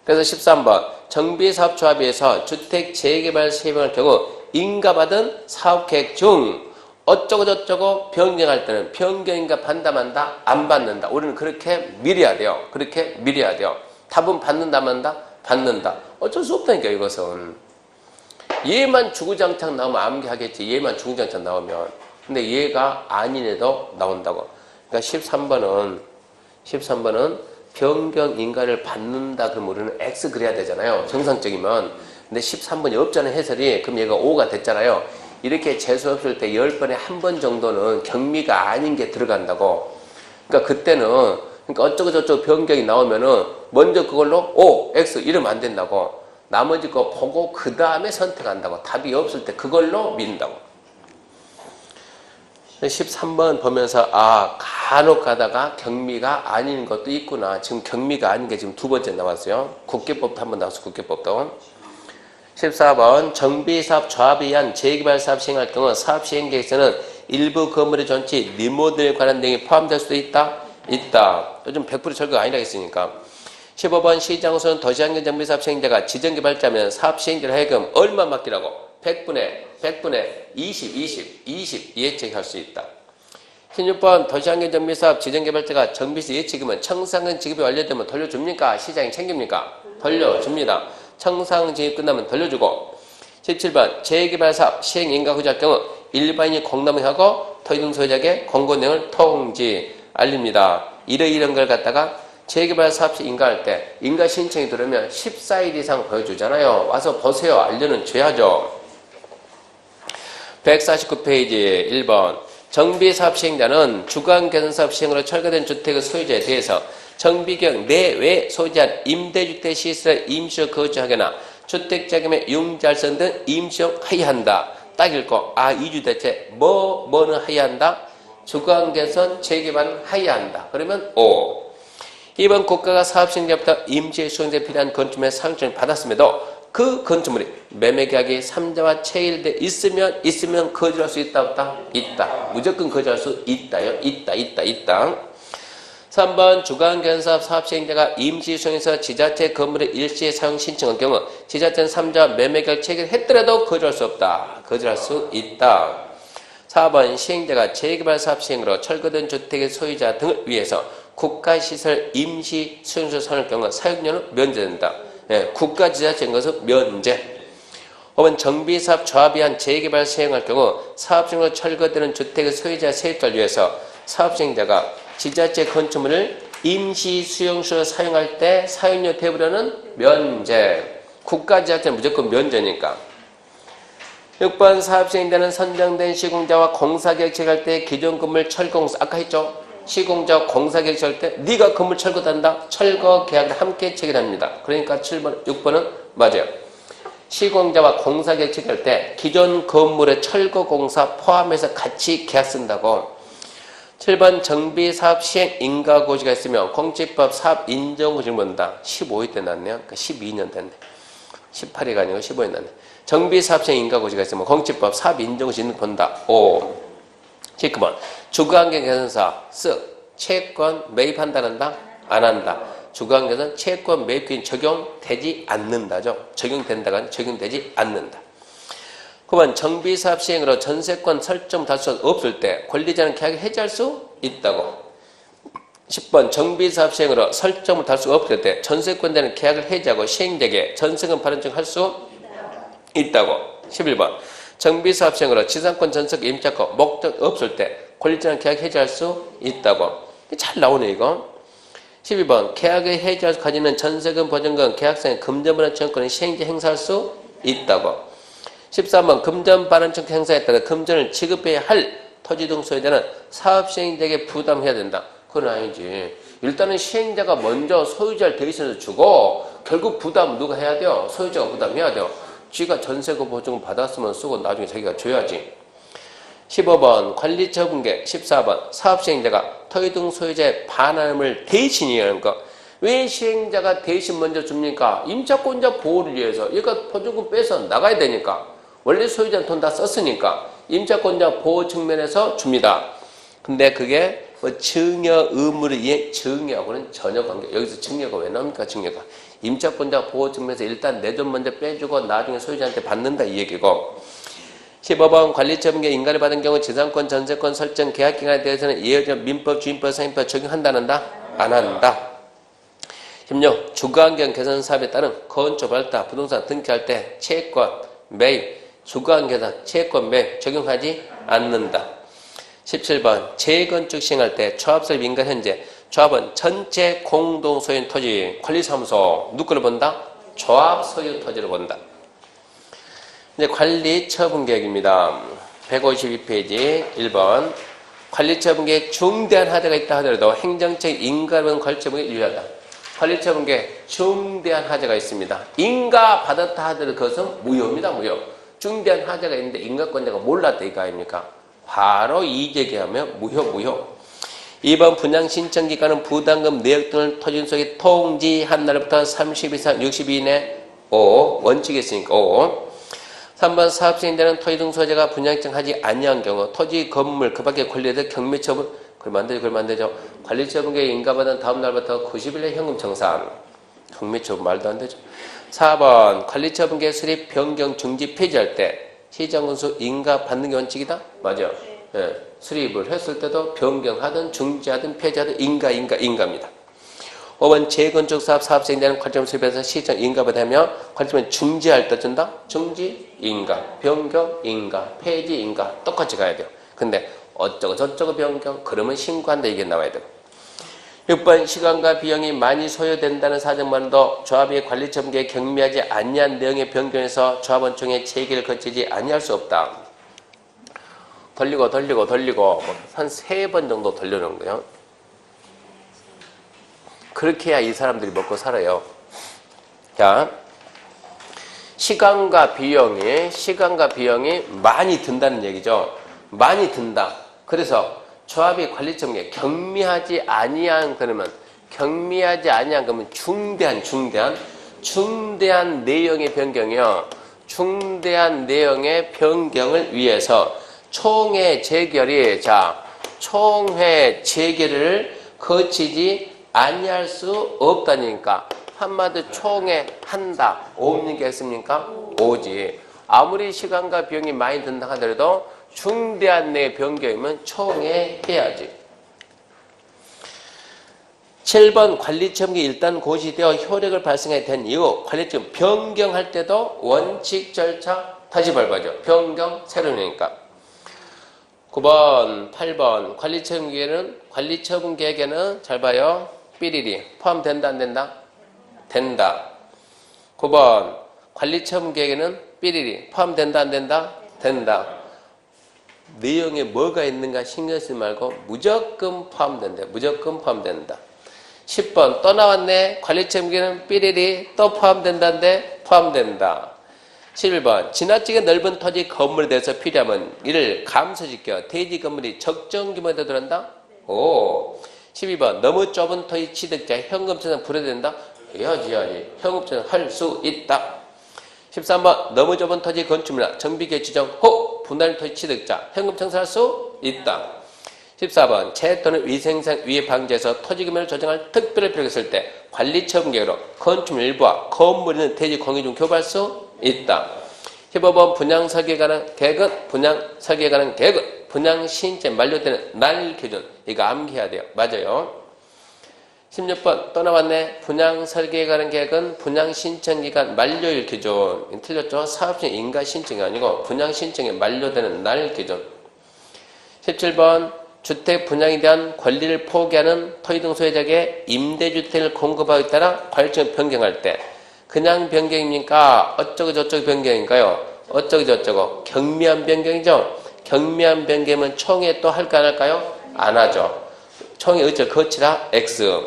그래서 13번 정비사업 조합에서 주택 재개발 시행할 경우 인가받은 사업계획 중 어쩌고저쩌고 변경할 때는 변경인가 받는다 만다 안 받는다. 우리는 그렇게 미려야 돼요. 답은 받는다 만다 받는다. 어쩔 수 없다니까 이것은. 얘만 주구장창 나오면 암기하겠지. 얘만 주구장창 나오면. 근데 얘가 아닌 애도 나온다고. 그러니까 13번은 변경 인가를 받는다 그러면 우리는 X 그래야 되잖아요. 정상적이면. 근데 13번이 없잖아요. 해설이. 그럼 얘가 5가 됐잖아요. 이렇게 재수 없을 때 10번에 한 번 정도는 경미가 아닌 게 들어간다고. 그러니까 그때는 어쩌고저쩌고 변경이 나오면은 먼저 그걸로 O, X 이러면 안 된다고. 나머지 거 보고 그 다음에 선택한다고. 답이 없을 때 그걸로 민다고. 13번 보면서 간혹 가다가 경미가 아닌 것도 있구나. 지금 경미가 아닌 게 지금 두 번째 나왔어요. 국계법도 한번 나왔어. 국계법도. 14번 정비사업 조합에 의한 재개발사업 시행할 경우 사업시행계획서는 일부 건물의 전치, 리모델 관련 등이 포함될 수도 있다. 요즘 100% 절거가 아니라 했으니까. 15번 시장으로서는 도시환경 정비사업 시행자가 지정개발자면 사업시행자를 하여금 얼마 맡기라고? 100분의 20 예측할 수 있다. 16번 도시환경 정비사업 지정개발자가 정비수 예측이면 청산금 지급이 완료되면 돌려줍니까? 시장이 챙깁니까? 돌려줍니다. 청산 지급 끝나면 돌려주고. 17번 재개발사업 시행 인가 후지할 경우 일반인이 공람하고 토지등 소유자에게 공고 내용을 통지 알립니다. 이런 걸 갖다가 재개발사업 시 인가할 때 인가 신청이 들어오면 14일 이상 보여주잖아요. 와서 보세요. 알려는 줘야죠. 149페이지 1번 정비사업 시행자는 주거개선사업 시행으로 철거된 주택의 소유자에 대해서 정비구역 내외 소지한 임대주택 시설에 임시로 거주하거나 주택자금의 융자성 등 임시용 하야한다. 딱 읽고 이주대체 뭐는 하야한다? 주거환경개선 재개발은 하야한다. 그러면 O. 2번 국가가 사업시행자부터 임시 수용자에 필요한 건축물의 사용권을 받았음에도 그 건축물이 매매계약이 3자와 체결돼 있으면 거절할 수 있다 없다? 있다. 무조건 거절할 수 있다요. 있다. 3번 주거환경사업 사업시행자가 임시 수용에서 지자체 건물의 일시 사용 신청한 경우 지자체는 3자 매매계약 체결했더라도 거절할 수 없다. 거절할 수 있다. 4번 시행자가 재개발 사업 시행으로 철거된 주택의 소유자 등을 위해서 국가시설 임시 수용소 사용할 경우 사용료는 면제된다. 국가 지자체인 것은 면제. 5번 정비사업 조합이 한 재개발 시행할 경우 사업 중으로 철거되는 주택의 소유자 세입자를 위해서 사업 시행자가 지자체 건축물을 임시 수용소로 사용할 때 사용료 대부료는 면제. 국가 지자체는 무조건 면제니까. 6번 사업시행자는 선정된 시공자와 공사계획 체결할 때 기존 건물 철거공사 아까 했죠? 시공자와 공사계획 체결할 때 네가 건물 철거한다. 철거 계약을 함께 체결합니다. 그러니까 7번, 6번은 맞아요. 시공자와 공사계획 체결할 때 기존 건물의 철거공사 포함해서 같이 계약 쓴다고. 7번 정비사업 시행 인가고시가 있으면 공지법 사업 인정고시를 본다. 15회 때 났네요. 그러니까 12년 됐네. 18회가 아니고 15회 났네. 정비사업 시행 인가고시가 있으면 공지법 사업 인정고시는 본다. 5. 19번 주거환경개선사 채권 매입한다는다? 안 한다. 주거환경개선 채권 매입権적용되지 않는다죠. 적용된다가 아니라 적용되지 않는다. 9번 정비사업 시행으로 전세권 설정 달성 없을 때 권리자는 계약을 해지할 수 있다고. 10번 정비사업 시행으로 설정을 달 수가 없을 때 전세권자는 계약을 해지하고 시행자에게 전세금 발행증 할 수 있다고. 11번 정비사업 시행으로 지상권 전세권 임차권 목적 없을 때 권리자는 계약 해지할 수 있다고. 잘 나오네 이거. 12번 계약을 해지할 수 가지는 전세금 보증금 계약상의 금전 발행권을 시행자 행사할 수 있다고. 13번 금전 발행권 행사에 따라 금전을 지급해야 할 토지 등 소유자는 사업 시행자에게 부담해야 된다. 그건 아니지. 일단은 시행자가 먼저 소유자를 대신해서 주고 결국 부담 누가 해야 돼요? 소유자가 부담해야 돼요. 쥐가 전세금 보증금 받았으면 쓰고 나중에 자기가 줘야지. 15번 관리처분계. 14번 사업 시행자가 토지 등 소유자의 반환을 대신이라는 거. 왜 시행자가 대신 먼저 줍니까? 임차권자 보호를 위해서. 얘가 보증금 빼서 나가야 되니까. 원래 소유자는 돈 다 썼으니까 임차권자 보호 측면에서 줍니다. 근데 그게 뭐 증여 의무를 이행 증여하고는 전혀 관계. 여기서 증여가 왜 나옵니까? 증여가 임차권자 보호 측면에서 일단 내 돈 먼저 빼주고 나중에 소유자한테 받는다 이 얘기고. 15번 관리처분계 인가를 받은 경우 지상권 전세권 설정 계약 기간에 대해서는 이해적 민법 주임법 상임법 적용한다는다? 안 한다. 16 주거환경 개선 사업에 따른 건축 발달 부동산 등기할 때 채권 매입 주거환경 채권 매입 적용하지 않는다. 17번 재건축 시행할 때 조합설 민간 현재 조합은 전체 공동 소유인 토지 관리사무소 누구를 본다? 조합 소유 토지를 본다. 이제 관리처분계획입니다. 152페이지 1번 관리처분계획 중대한 하자가 있다 하더라도 행정적 인가받은 관리처분계획 유효하다. 관리처분계획 중대한 하자가 있습니다. 인가 받았다 하더라도 그것은 무효입니다. 무효. 중대한 하자가 있는데 인가권자가 몰랐다 이거 아닙니까? 바로 이재개하면 무효. 2번 분양신청기간은 부담금 내역 등을 토지소득 통지한 날부터 30일 이상 60일 이내 5 원칙이 있으니까 5. 3번 사업시행자는 토지 등 소유자가 분양신청하지 아니한 경우 토지 건물 그 밖에 권리자들 경매처분 그러면 안 되죠. 관리처분계획 인가받은 다음 날부터 90일내 현금 청산. 경매처분 말도 안 되죠. 4번 관리처분계획 수립 변경 중지 폐지할 때 시정건수 인가 받는 게 원칙이다? 맞아. 예, 수립을 했을 때도 변경하든 중지하든 폐지하든 인가입니다. 5번 재건축 사업 사업시행자는 관리처분 수립해서 시정 인가받으면 관리처분 중지할 때 준다? 중지 인가, 변경 인가, 폐지 인가 똑같이 가야 돼요. 근데 어쩌고 저쩌고 변경 그러면 신고한다 이게 나와야 돼요. 6번 시간과 비용이 많이 소요된다는 사정만도 조합의 관리처분계획 경미하지 아니한 내용의 변경에서 조합원총회 재개를 거치지 아니할 수 없다. 돌리고 한 3번 정도 돌려놓은 거예요. 그렇게 해야 이 사람들이 먹고 살아요. 자, 시간과 비용이 많이 든다는 얘기죠. 많이 든다. 그래서 조합이 관리청에 경미하지 아니한 그러면 중대한 내용의 변경이요. 중대한 내용의 변경을 위해서 총회 재결이 총회 재결을 거치지 아니할 수 없다니까. 한마디 총회 한다. 없는 게 있습니까? 오지. 아무리 시간과 비용이 많이 든다 하더라도 중대한 내 변경이면 총회 해야지. 7번 관리청이 일단 고시되어 효력을 발생하게 된 이후 관리청 변경할 때도 원칙 절차 다시 밟아줘. 변경 새로 내니까. 9번, 8번 관리처분 계획에는 잘 봐요. 삐리리 포함된다 안 된다? 된다. 9번 관리처분 계획에는 삐리리 포함된다 안 된다? 된다. 내용에 뭐가 있는가 신경 쓰지 말고 무조건 포함된다. 무조건 포함된다. 10번 또 나왔네. 관리처분 계획에는 삐리리 또 포함된다인데 포함된다. 11번 지나치게 넓은 토지 건물에 대해서 필요하면 이를 감소시켜 대지 건물이 적정 규모에 들어간다? 오. 12번 너무 좁은 토지 취득자 현금청산 불여야 된다? 해야지. 현금청산 할 수 있다. 13번 너무 좁은 토지 건축물이나 정비계획 지정 후 분할 토지 취득자 현금청산 할 수 있다. 14번 재 또는 위생상 위해 방지해서 토지 규모를 조정할 특별한 필요가 있을 때 관리처분 계획으로 건축물 일부와 건물 있는 대지 공유 중 교부할 수 있다. 15번 분양 설계에 관한 계획은 분양 신청 만료되는 날 기준. 이거 암기해야 돼요. 맞아요. 16번 또 나왔네. 분양 설계에 관한 계획은 분양 신청 기간 만료일 기준. 틀렸죠? 사업시 인가 신청이 아니고 분양 신청이 만료되는 날 기준. 17번 주택 분양에 대한 권리를 포기하는 토지 등 소유자에게 임대주택을 공급하기 따라 관리청을 변경할 때 그냥 변경입니까? 어쩌고저쩌고 변경인가요? 어쩌고저쩌고 경미한 변경이죠? 경미한 변경은 총회 또 할까 안 할까요? 안 하죠. 총회 어쩌 거치라 X.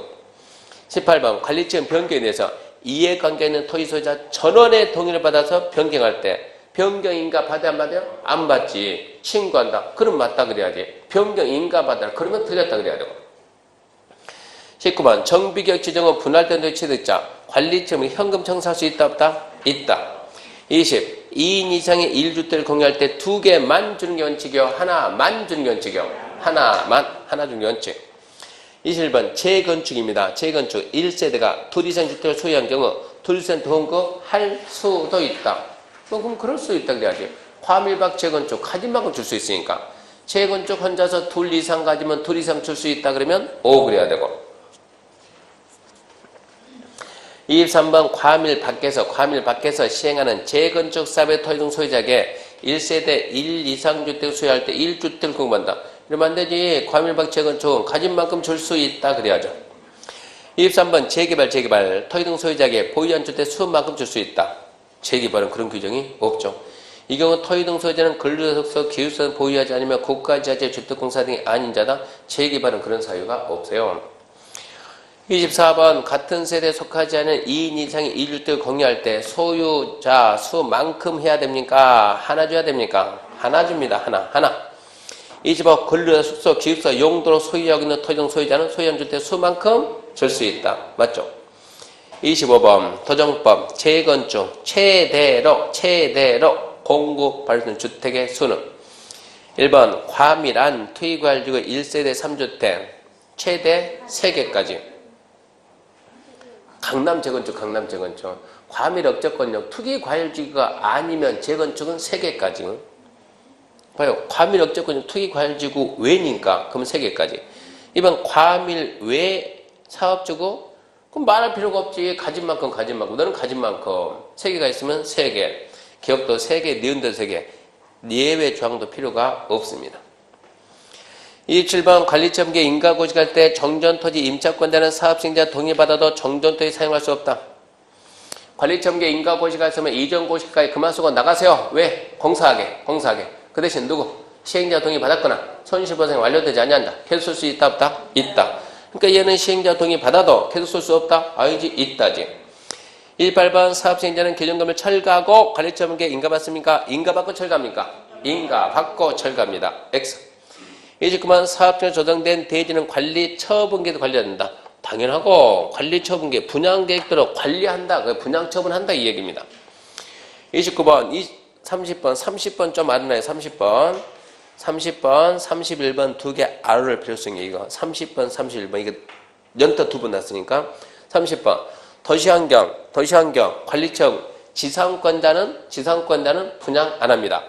18번 관리청 변경에 대해서 이해관계 있는 토지 소유자 전원의 동의를 받아서 변경할 때 변경인가 받아야 안 받아요? 안 받지. 신고한다. 그럼 맞다 그래야지. 변경인가 받아라. 그러면 틀렸다 그래야 되고. 19번 정비계획 지정 후 분할된 토지 취득자 관리청이 현금 청구할 수 있다 없다? 있다. 20. 2인 이상의 1주택을 공유할 때 2개만 주는 게 원칙이요? 하나만 주는 게 원칙이요? 하나 주는 게 원칙. 21번 재건축입니다. 재건축 1세대가 둘 이상 주택을 소유한 경우 둘 이상 공급할 수도 있다. 그럼 그럴 수 있다 그래야지. 과밀박 재건축 가진 만큼 줄 수 있으니까. 재건축 혼자서 둘 이상 가지면 둘 이상 줄 수 있다 그러면 5 그래야 되고. 23번 과밀 밖에서 시행하는 재건축 사업의 토지 등 소유자에게 1세대 1 이상 주택 소유할 때 1주택을 공급한다. 이러면 안 되지. 과밀 밖 재건축은 가진 만큼 줄 수 있다 그래야죠. 23번 재개발 토지 등 소유자에게 보유한 주택 수만큼 줄 수 있다. 재개발은 그런 규정이 없죠. 이 경우 토지 등 소유자는 근로소득서 기숙사를 보유하지 않으면 고가지하재 주택공사 등이 아닌 자다. 재개발은 그런 사유가 없어요. 24번 같은 세대에 속하지 않은 2인 이상의 1주택을 공유할 때 소유자 수만큼 해야 됩니까? 하나 줘야 됩니까? 하나 줍니다. 하나. 25. 근로소득서 기숙사 용도로 소유하고 있는 토지 등 소유자는 소유한 주택 수만큼 줄 수 있다. 맞죠? 25번 도정법 재건축 최대로 공급할 수 있는 주택의 수는 1번 과밀한 투기과열지구 1세대 3주택 최대 3개까지. 강남 재건축 과밀 억제권역 투기과열지구가 아니면 재건축은 3개까지. 봐요. 과밀 억제권역 투기과열지구 외니까 그러면 3개까지. 이번 과밀 외 사업지구 그럼 말할 필요가 없지. 가진 만큼 너는 가진 만큼 3개가 있으면 3개. 기업도 3개, 니은도 3개. 예외 조항도 필요가 없습니다. 27번 관리처분계 인가고시할 때 정전토지 임차권자는 사업승자 동의받아도 정전토지 사용할 수 없다. 관리처분계 인가고시가 있으면 이전고시까지 그만 쓰고 나가세요. 왜? 공사하게. 그 대신 누구? 시행자 동의받았거나 손실보상이 완료되지 않는다. 계속 쓸 수 있다 없다? 있다. 그러니까 얘는 시행자 동의받아도 계속 쓸 수 없다? 아니지 있다지. 18번 사업시행자는 기존건물 철거하고 관리처분계 인가받습니까? 인가받고 철거합니까? 인가받고 철거합니다. X. 29번 사업자로 조정된 대지는 관리처분계도 관리한다. 당연하고 관리처분계 분양계획대로 관리한다. 분양처분한다 이 얘기입니다. 29번 30번 좀 아르나요? 30번 31번 두 개 R을 필요성이 이거 30번 31번 이거 연타 두 번 났으니까 30번 도시환경 관리처분 지상권자는 분양 안 합니다.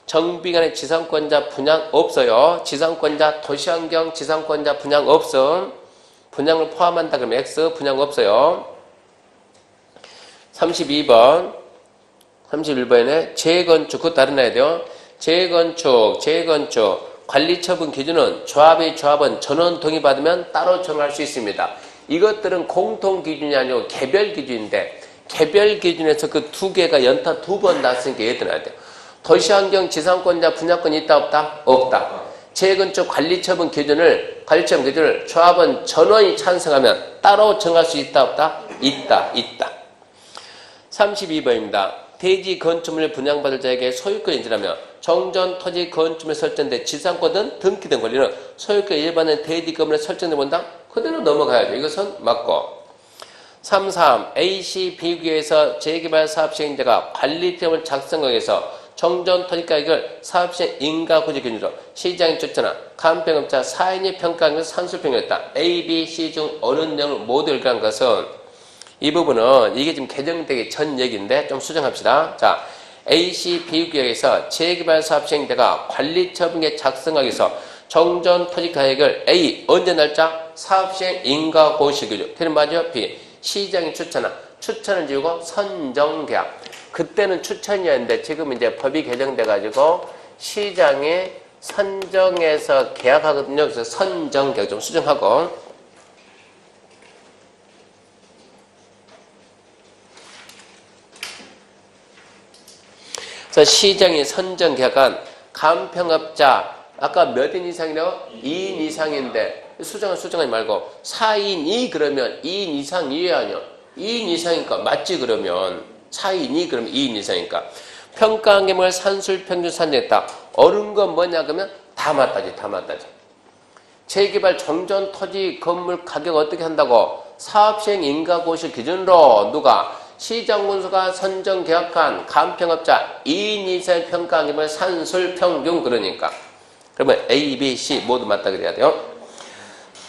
정비간의 지상권자 분양 없어요. 지상권자 도시환경 지상권자 분양 없음. 분양을 포함한다 그러면 X 분양 없어요. 32번 31번에 재건축 그것도 알아놔야 돼요. 재건축 관리처분 기준은 조합은 전원 동의받으면 따로 정할 수 있습니다. 이것들은 공통 기준이 아니고 개별 기준인데 개별 기준에서 그 두 개가 연타 두 번 났으니까 얘 들어야 돼요. 도시환경 지상권자 분양권이 있다 없다? 없다. 재건축 관리처분 기준을 조합원 전원이 찬성하면 따로 정할 수 있다 없다? 있다. 32번입니다. 대지 건축물을 분양받을 자에게 소유권이 인지라며 정전 토지 건축물에 설정된 지상권 등 등기 등 권리는 소유권 일반은 대지 건물에 설정된 본당 그대로 넘어가야죠. 이것은 맞고 33. AC 비구에서 재개발 사업 시행자가 관리팀을 작성하기 위해서 정전 토지 가격을 사업시행 인가구조 기준으로 시장에 쫓아나 간평업자 4인이 평가하면서 산술평가했다. A, B, C 중 어느 내용을 모두 읽어간 것은 이 부분은 이게 지금 개정되기 전 얘기인데 좀 수정합시다. 자, AC 비구역에서 재개발 사업 시행자가 관리처분계 작성하기 위해서 정전 토지 가격을 A 언제 날짜? 사업시행 인가고시 기준. 틀린 맞죠? B 시장에 추천을 지우고 선정계약. 그때는 추천이었는데 지금 이제 법이 개정돼가지고 시장에 선정해서 계약하거든요. 그래서 선정계약 좀 수정하고. 그래서 시장에 선정계약한 간평업자 아까 몇 인 이상이라고? 2인 이상인데 수정하지 말고 4인이 그러면 2인 이상이에요 아니요? 2인 이상이니까 맞지 그러면 4인이 그러면 2인 이상이니까 평가한 계획을 산술평균 산정했다. 옳은 건 뭐냐 그러면 다 맞다지. 재개발 정전 토지 건물 가격 어떻게 한다고? 사업시행 인가고시 기준으로 누가? 시장군수가 선정 계약한 간평업자 2인 이상의 평가한 계획을 산술평균 그러니까 그러면 A, B, C 모두 맞다 그래야 돼요.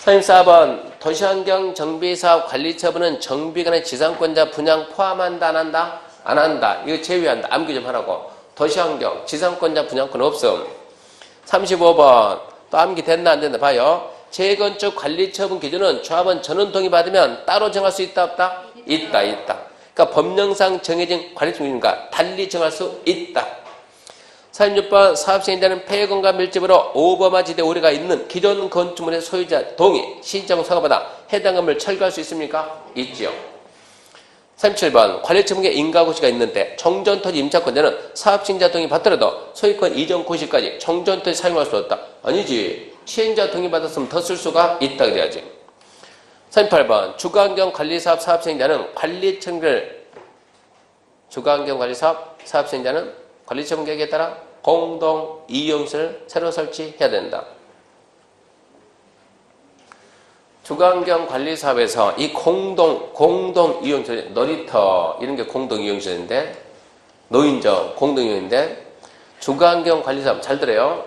34번 도시환경 정비사업 관리처분은 정비간의 지상권자 분양 포함한다 안 한다? 안 한다. 이거 제외한다. 암기 좀 하라고. 도시환경 지상권자 분양권 없음. 35번 또 암기 됐나 안 됐나 봐요. 재건축 관리처분 기준은 조합원 전원 동의 받으면 따로 정할 수 있다 없다? 있다. 그러니까 법령상 정해진 관리처분 기준과 달리 정할 수 있다. 36번 사업시행자는 폐건과 밀집으로 오버마지대 오래가 있는 기존 건축물의 소유자 동의, 시장 허가받아 해당 건물을 철거할 수 있습니까? 있지요. 37번 관리처분계 인가고시가 있는데 정전토지 임차권자는 사업시행자 동의 받더라도 소유권 이전 고시까지 정전토지 사용할 수 없다. 아니지. 시행자 동의 받았으면 더 쓸 수가 있다 그래야지. 38번 주거환경관리사업 사업시행자는 주거환경관리사업 사업시행자는 관리처분 계획에 따라 공동 이용시설을 새로 설치해야 된다. 주거환경 관리 사업에서 이 공동 이용시설, 놀이터 이런 게 공동 이용시설인데 노인정 공동 이용인데 주거환경 관리 사업 잘 들어요.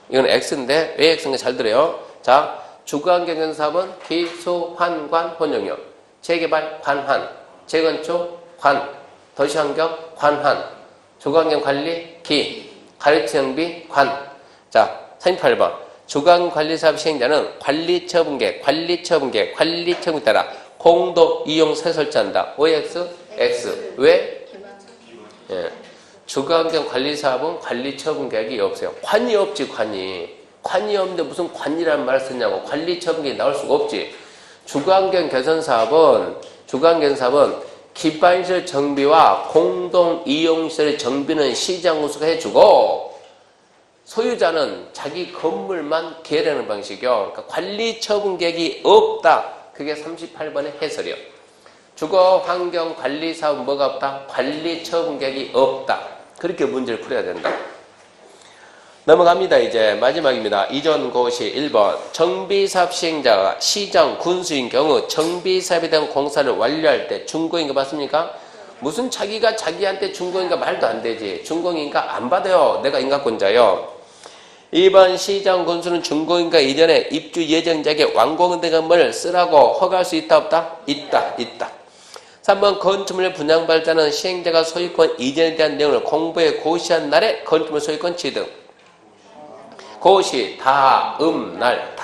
이건 X인데 왜 X인가 잘 들어요. 자, 주거환경 사업은 기수환관 혼용이요. 재개발 관한, 재건축 관, 도시환경 관한. 주거환경 관리 기, 가리처형비 관. 자, 38번 주거환경 관리 사업 시행자는 관리처분계 따라 공동 이용시설 설치한다. OX, X. 왜? 예. 주거환경 관리 사업은 관리처분 계획이 없어요. 관이 없지, 관이 없는데 무슨 관이라는 말을 쓰냐고. 관리처분 계획이 나올 수가 없지. 주거환경 개선 사업은 기반시설 정비와 공동 이용시설의 정비는 시장 우수가 해주고 소유자는 자기 건물만 계획하는 방식이요. 그러니까 관리처분 계획이 없다. 그게 38번의 해설이요. 주거환경관리사업 뭐가 없다? 관리처분계획이 없다. 그렇게 문제를 풀어야 된다. 넘어갑니다. 이제 마지막입니다. 이전고시 1번 정비사업 시행자가 시장, 군수인 경우 정비사업에 대한 공사를 완료할 때 준공인가 받습니까? 무슨 자기가 자기한테 준공인가 말도 안 되지. 준공인가 안 받아요. 내가 인가권자요. 2번 시장, 군수는 준공인가 이전에 입주 예정자에게 완공된 건물을 쓰라고 허가할 수 있다 없다? 있다. 3번 건축물 분양받을 때는 시행자가 소유권 이전에 대한 내용을 공부해 고시한 날에 건축물 소유권 취득. 고시 다음 날.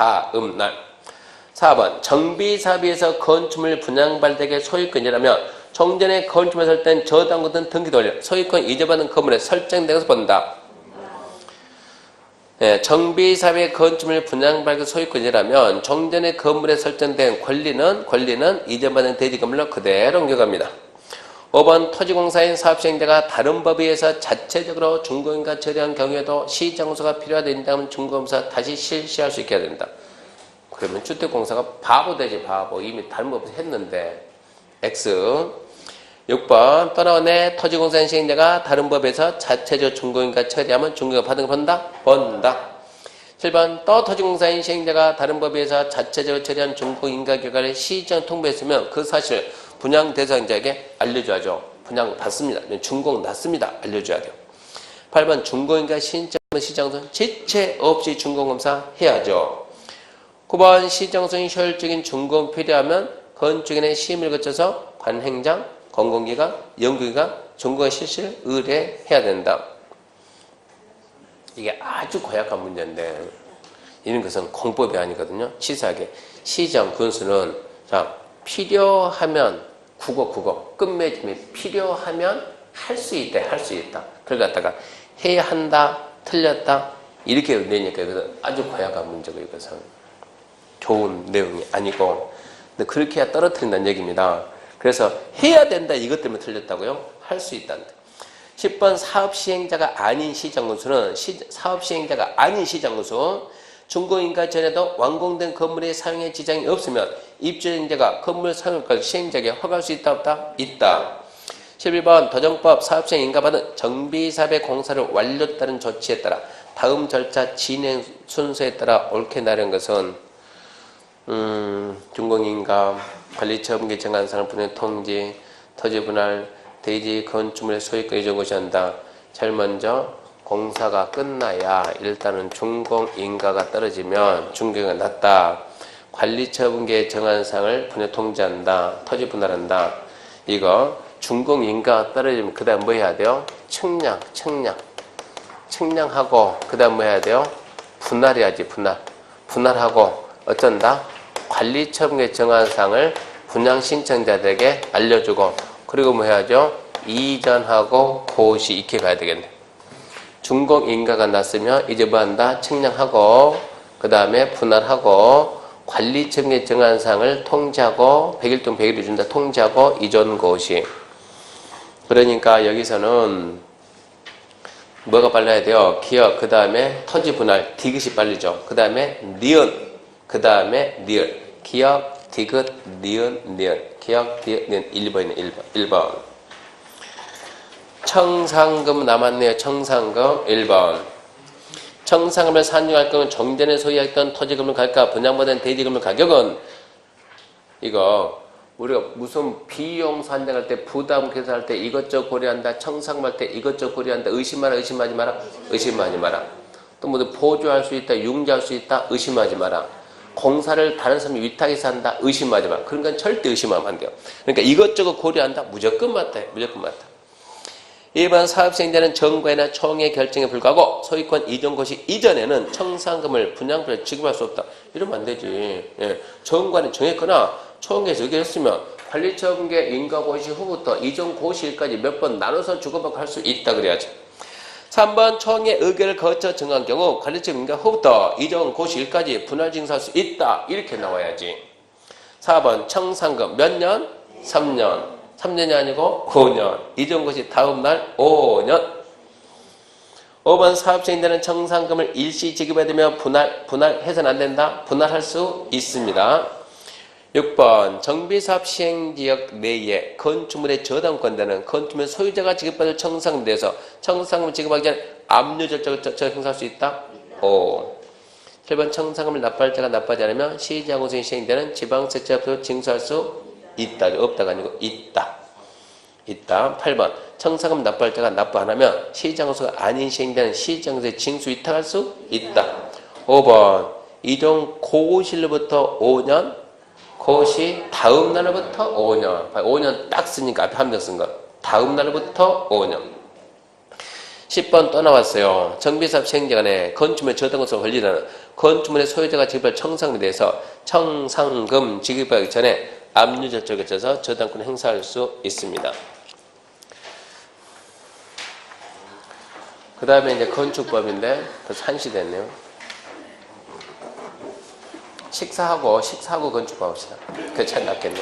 4번 정비사업에서 건축물 분양받을 때에게 소유권이라면 종전에 건축물 설 때는 저당권 등기 돌려 소유권 이전받은 건물에 설정된 것을 본다. 네, 정비사업의 건축물 분양받을 소유권이라면 종전에 건물에 설정된 권리는 이전받은 대지 건물로 그대로 옮겨갑니다. 5번 토지공사인 사업시행자가 다른 법에 의해서 자체적으로 준공인가 처리한 경우에도 시정수가 필요하다면 준공검사 다시 실시할 수 있게 해야 된다. 그러면 주택공사가 바보 되지 바보. 이미 다른 법에서 했는데. X. 6번 떠나오네 토지공사인 시행자가 다른 법에서 자체적으로 준공인가 처리하면 준공인가 받은 거 본다. 7번 또 토지공사인 시행자가 다른 법에 의해서 자체적으로 처리한 준공인가 결과를 시정 통보했으면 그 사실을 분양 대상자에게 알려줘야죠. 분양 받습니다. 준공 났습니다. 알려줘야 돼요. 8번 준공인가 신청 시정선 지체 없이 준공검사 해야죠. 9번 시정선이 효율적인 준공 필요하면 건축인의 심의를 거쳐서 관행장, 공공기관, 연구기관, 준공 실시를 의뢰해야 된다. 이게 아주 고약한 문제인데 이런 것은 공법이 아니거든요. 치사하게 시정 군수는 자 필요하면 국어 끝맺음이 필요하면 할 수 있다. 그걸 갖다가 해야 한다 틀렸다 이렇게 내니까 이것은 아주 고약한 문제고 이것은 좋은 내용이 아니고 근데 그렇게 해야 떨어뜨린다는 얘기입니다. 그래서 해야 된다 이것 때문에 틀렸다고요? 할 수 있다는 10번 사업시행자가 아닌 시장군수는 사업시행자가 아닌 시장군수 준공인가 전에도 완공된 건물의 사용에 지장이 없으면 입주행자가 건물 사용을 시행자에게 허가할 수 있다 없다? 있다. 11번 도정법 사업시행인가 받은 정비사업의 공사를 완료했다는 조치에 따라 다음 절차 진행 순서에 따라 옳게 나른 것은 준공인가 관리처분계 정한상을 분양 통지 토지 분할 대지 건축물의 소유권 이전 고시한다. 제일 먼저 공사가 끝나야 일단은 준공인가가 떨어지면 준공인가 났다. 관리처분계 정한상을 분양 통지한다. 토지 분할한다. 이거 준공인가가 떨어지면 그 다음 뭐 해야 돼요? 측량하고 그 다음 뭐 해야 돼요? 분할해야지 분할하고 어쩐다? 관리처분계 정한상을 분양 신청자들에게 알려주고 그리고 뭐 해야죠? 이전하고 고시 익혀 가야 되겠네. 준공인가가 났으면 이제 뭐 한다? 측량하고 그 다음에 분할하고 관리처분계 정한상을 통지하고 100일 동안 100일을 준다. 통지하고 이전 고시. 그러니까 여기서는 뭐가 빨라야 돼요? 기억 그 다음에 토지 분할 디귿이 빨리죠. 그 다음에 니은 그 다음에 니을 기억 디귿 니은 기억 디귿 니은 1번 청상금 남았네요. 청상금 1번 청상금을 산정할 경우 정전에 소유했던 토지금을 갈까 분양받은 대지금을 가격은 이거 우리가 무슨 비용 산정할 때 부담 계산할 때 이것저것 고려한다. 청상금할 때 이것저것 고려한다. 의심하지 마라. 또 뭐 보조할 수 있다. 융자할 수 있다. 의심하지 마라. 공사를 다른 사람이 위탁해서 한다. 의심하지 마. 그런 건 절대 의심하면 안 돼요. 그러니까 이것저것 고려한다. 무조건 맞다. 1번 사업시행자는 정부나 총회 결정에 불구하고 소유권 이전 고시 이전에는 청상금을 분양비를 지급할 수 없다. 이러면 안 되지. 예. 정관이 정했거나 총회에서 의결했으면 관리처분계 인가고시 후부터 이전 고시일까지 몇 번 나눠서 주고받고 할 수 있다 그래야지. 3번 총회 의결을 거쳐 정한 경우 관리처분 인가 후부터 이전 고시일까지 분할 징수할 수 있다. 이렇게 나와야지. 4번 청상금 몇 년? 3년. 3년이 아니고 5년. 이전 고시 다음 날 5년. 5번 사업시행자는 청상금을 일시 지급해야 되면 분할해서는 안 된다. 분할할 수 있습니다. 6번 정비사업 시행지역 내에 건축물의 저당권자는 건축물 소유자가 지급받을 청산금에 대해서 청산금을 지급하기 전에 압류절차를 행사할 수 있다? 5. 7번 청산금을 납부할 자가 납부하지 않으면 시장공소이 시행되는 지방세법으로 징수할 수 있다. 없다가 아니고 있다. 8번 청산금 납부할 자가 납부 안 하면 시장공소가 아닌 시행되는 시장공소에 징수 위탁할 수 있다. 5번 이종 고실로부터 5년 고시 다음 날부터 5년. 5년 딱 쓰니까 앞에 한 명 쓴 거. 다음 날부터 5년. 10번 또 나왔어요. 정비사업 시행기간에 건축물의 저당권소가 걸리는 건축물의 소유자가 지급할 청산금에 대해서 청산금 지급하기 전에 압류절차를 거쳐서 저당권을 행사할 수 있습니다. 그 다음에 이제 건축법인데 벌써 1시 됐네요. 식사하고 건축법 합시다. 그게 참 낫겠네.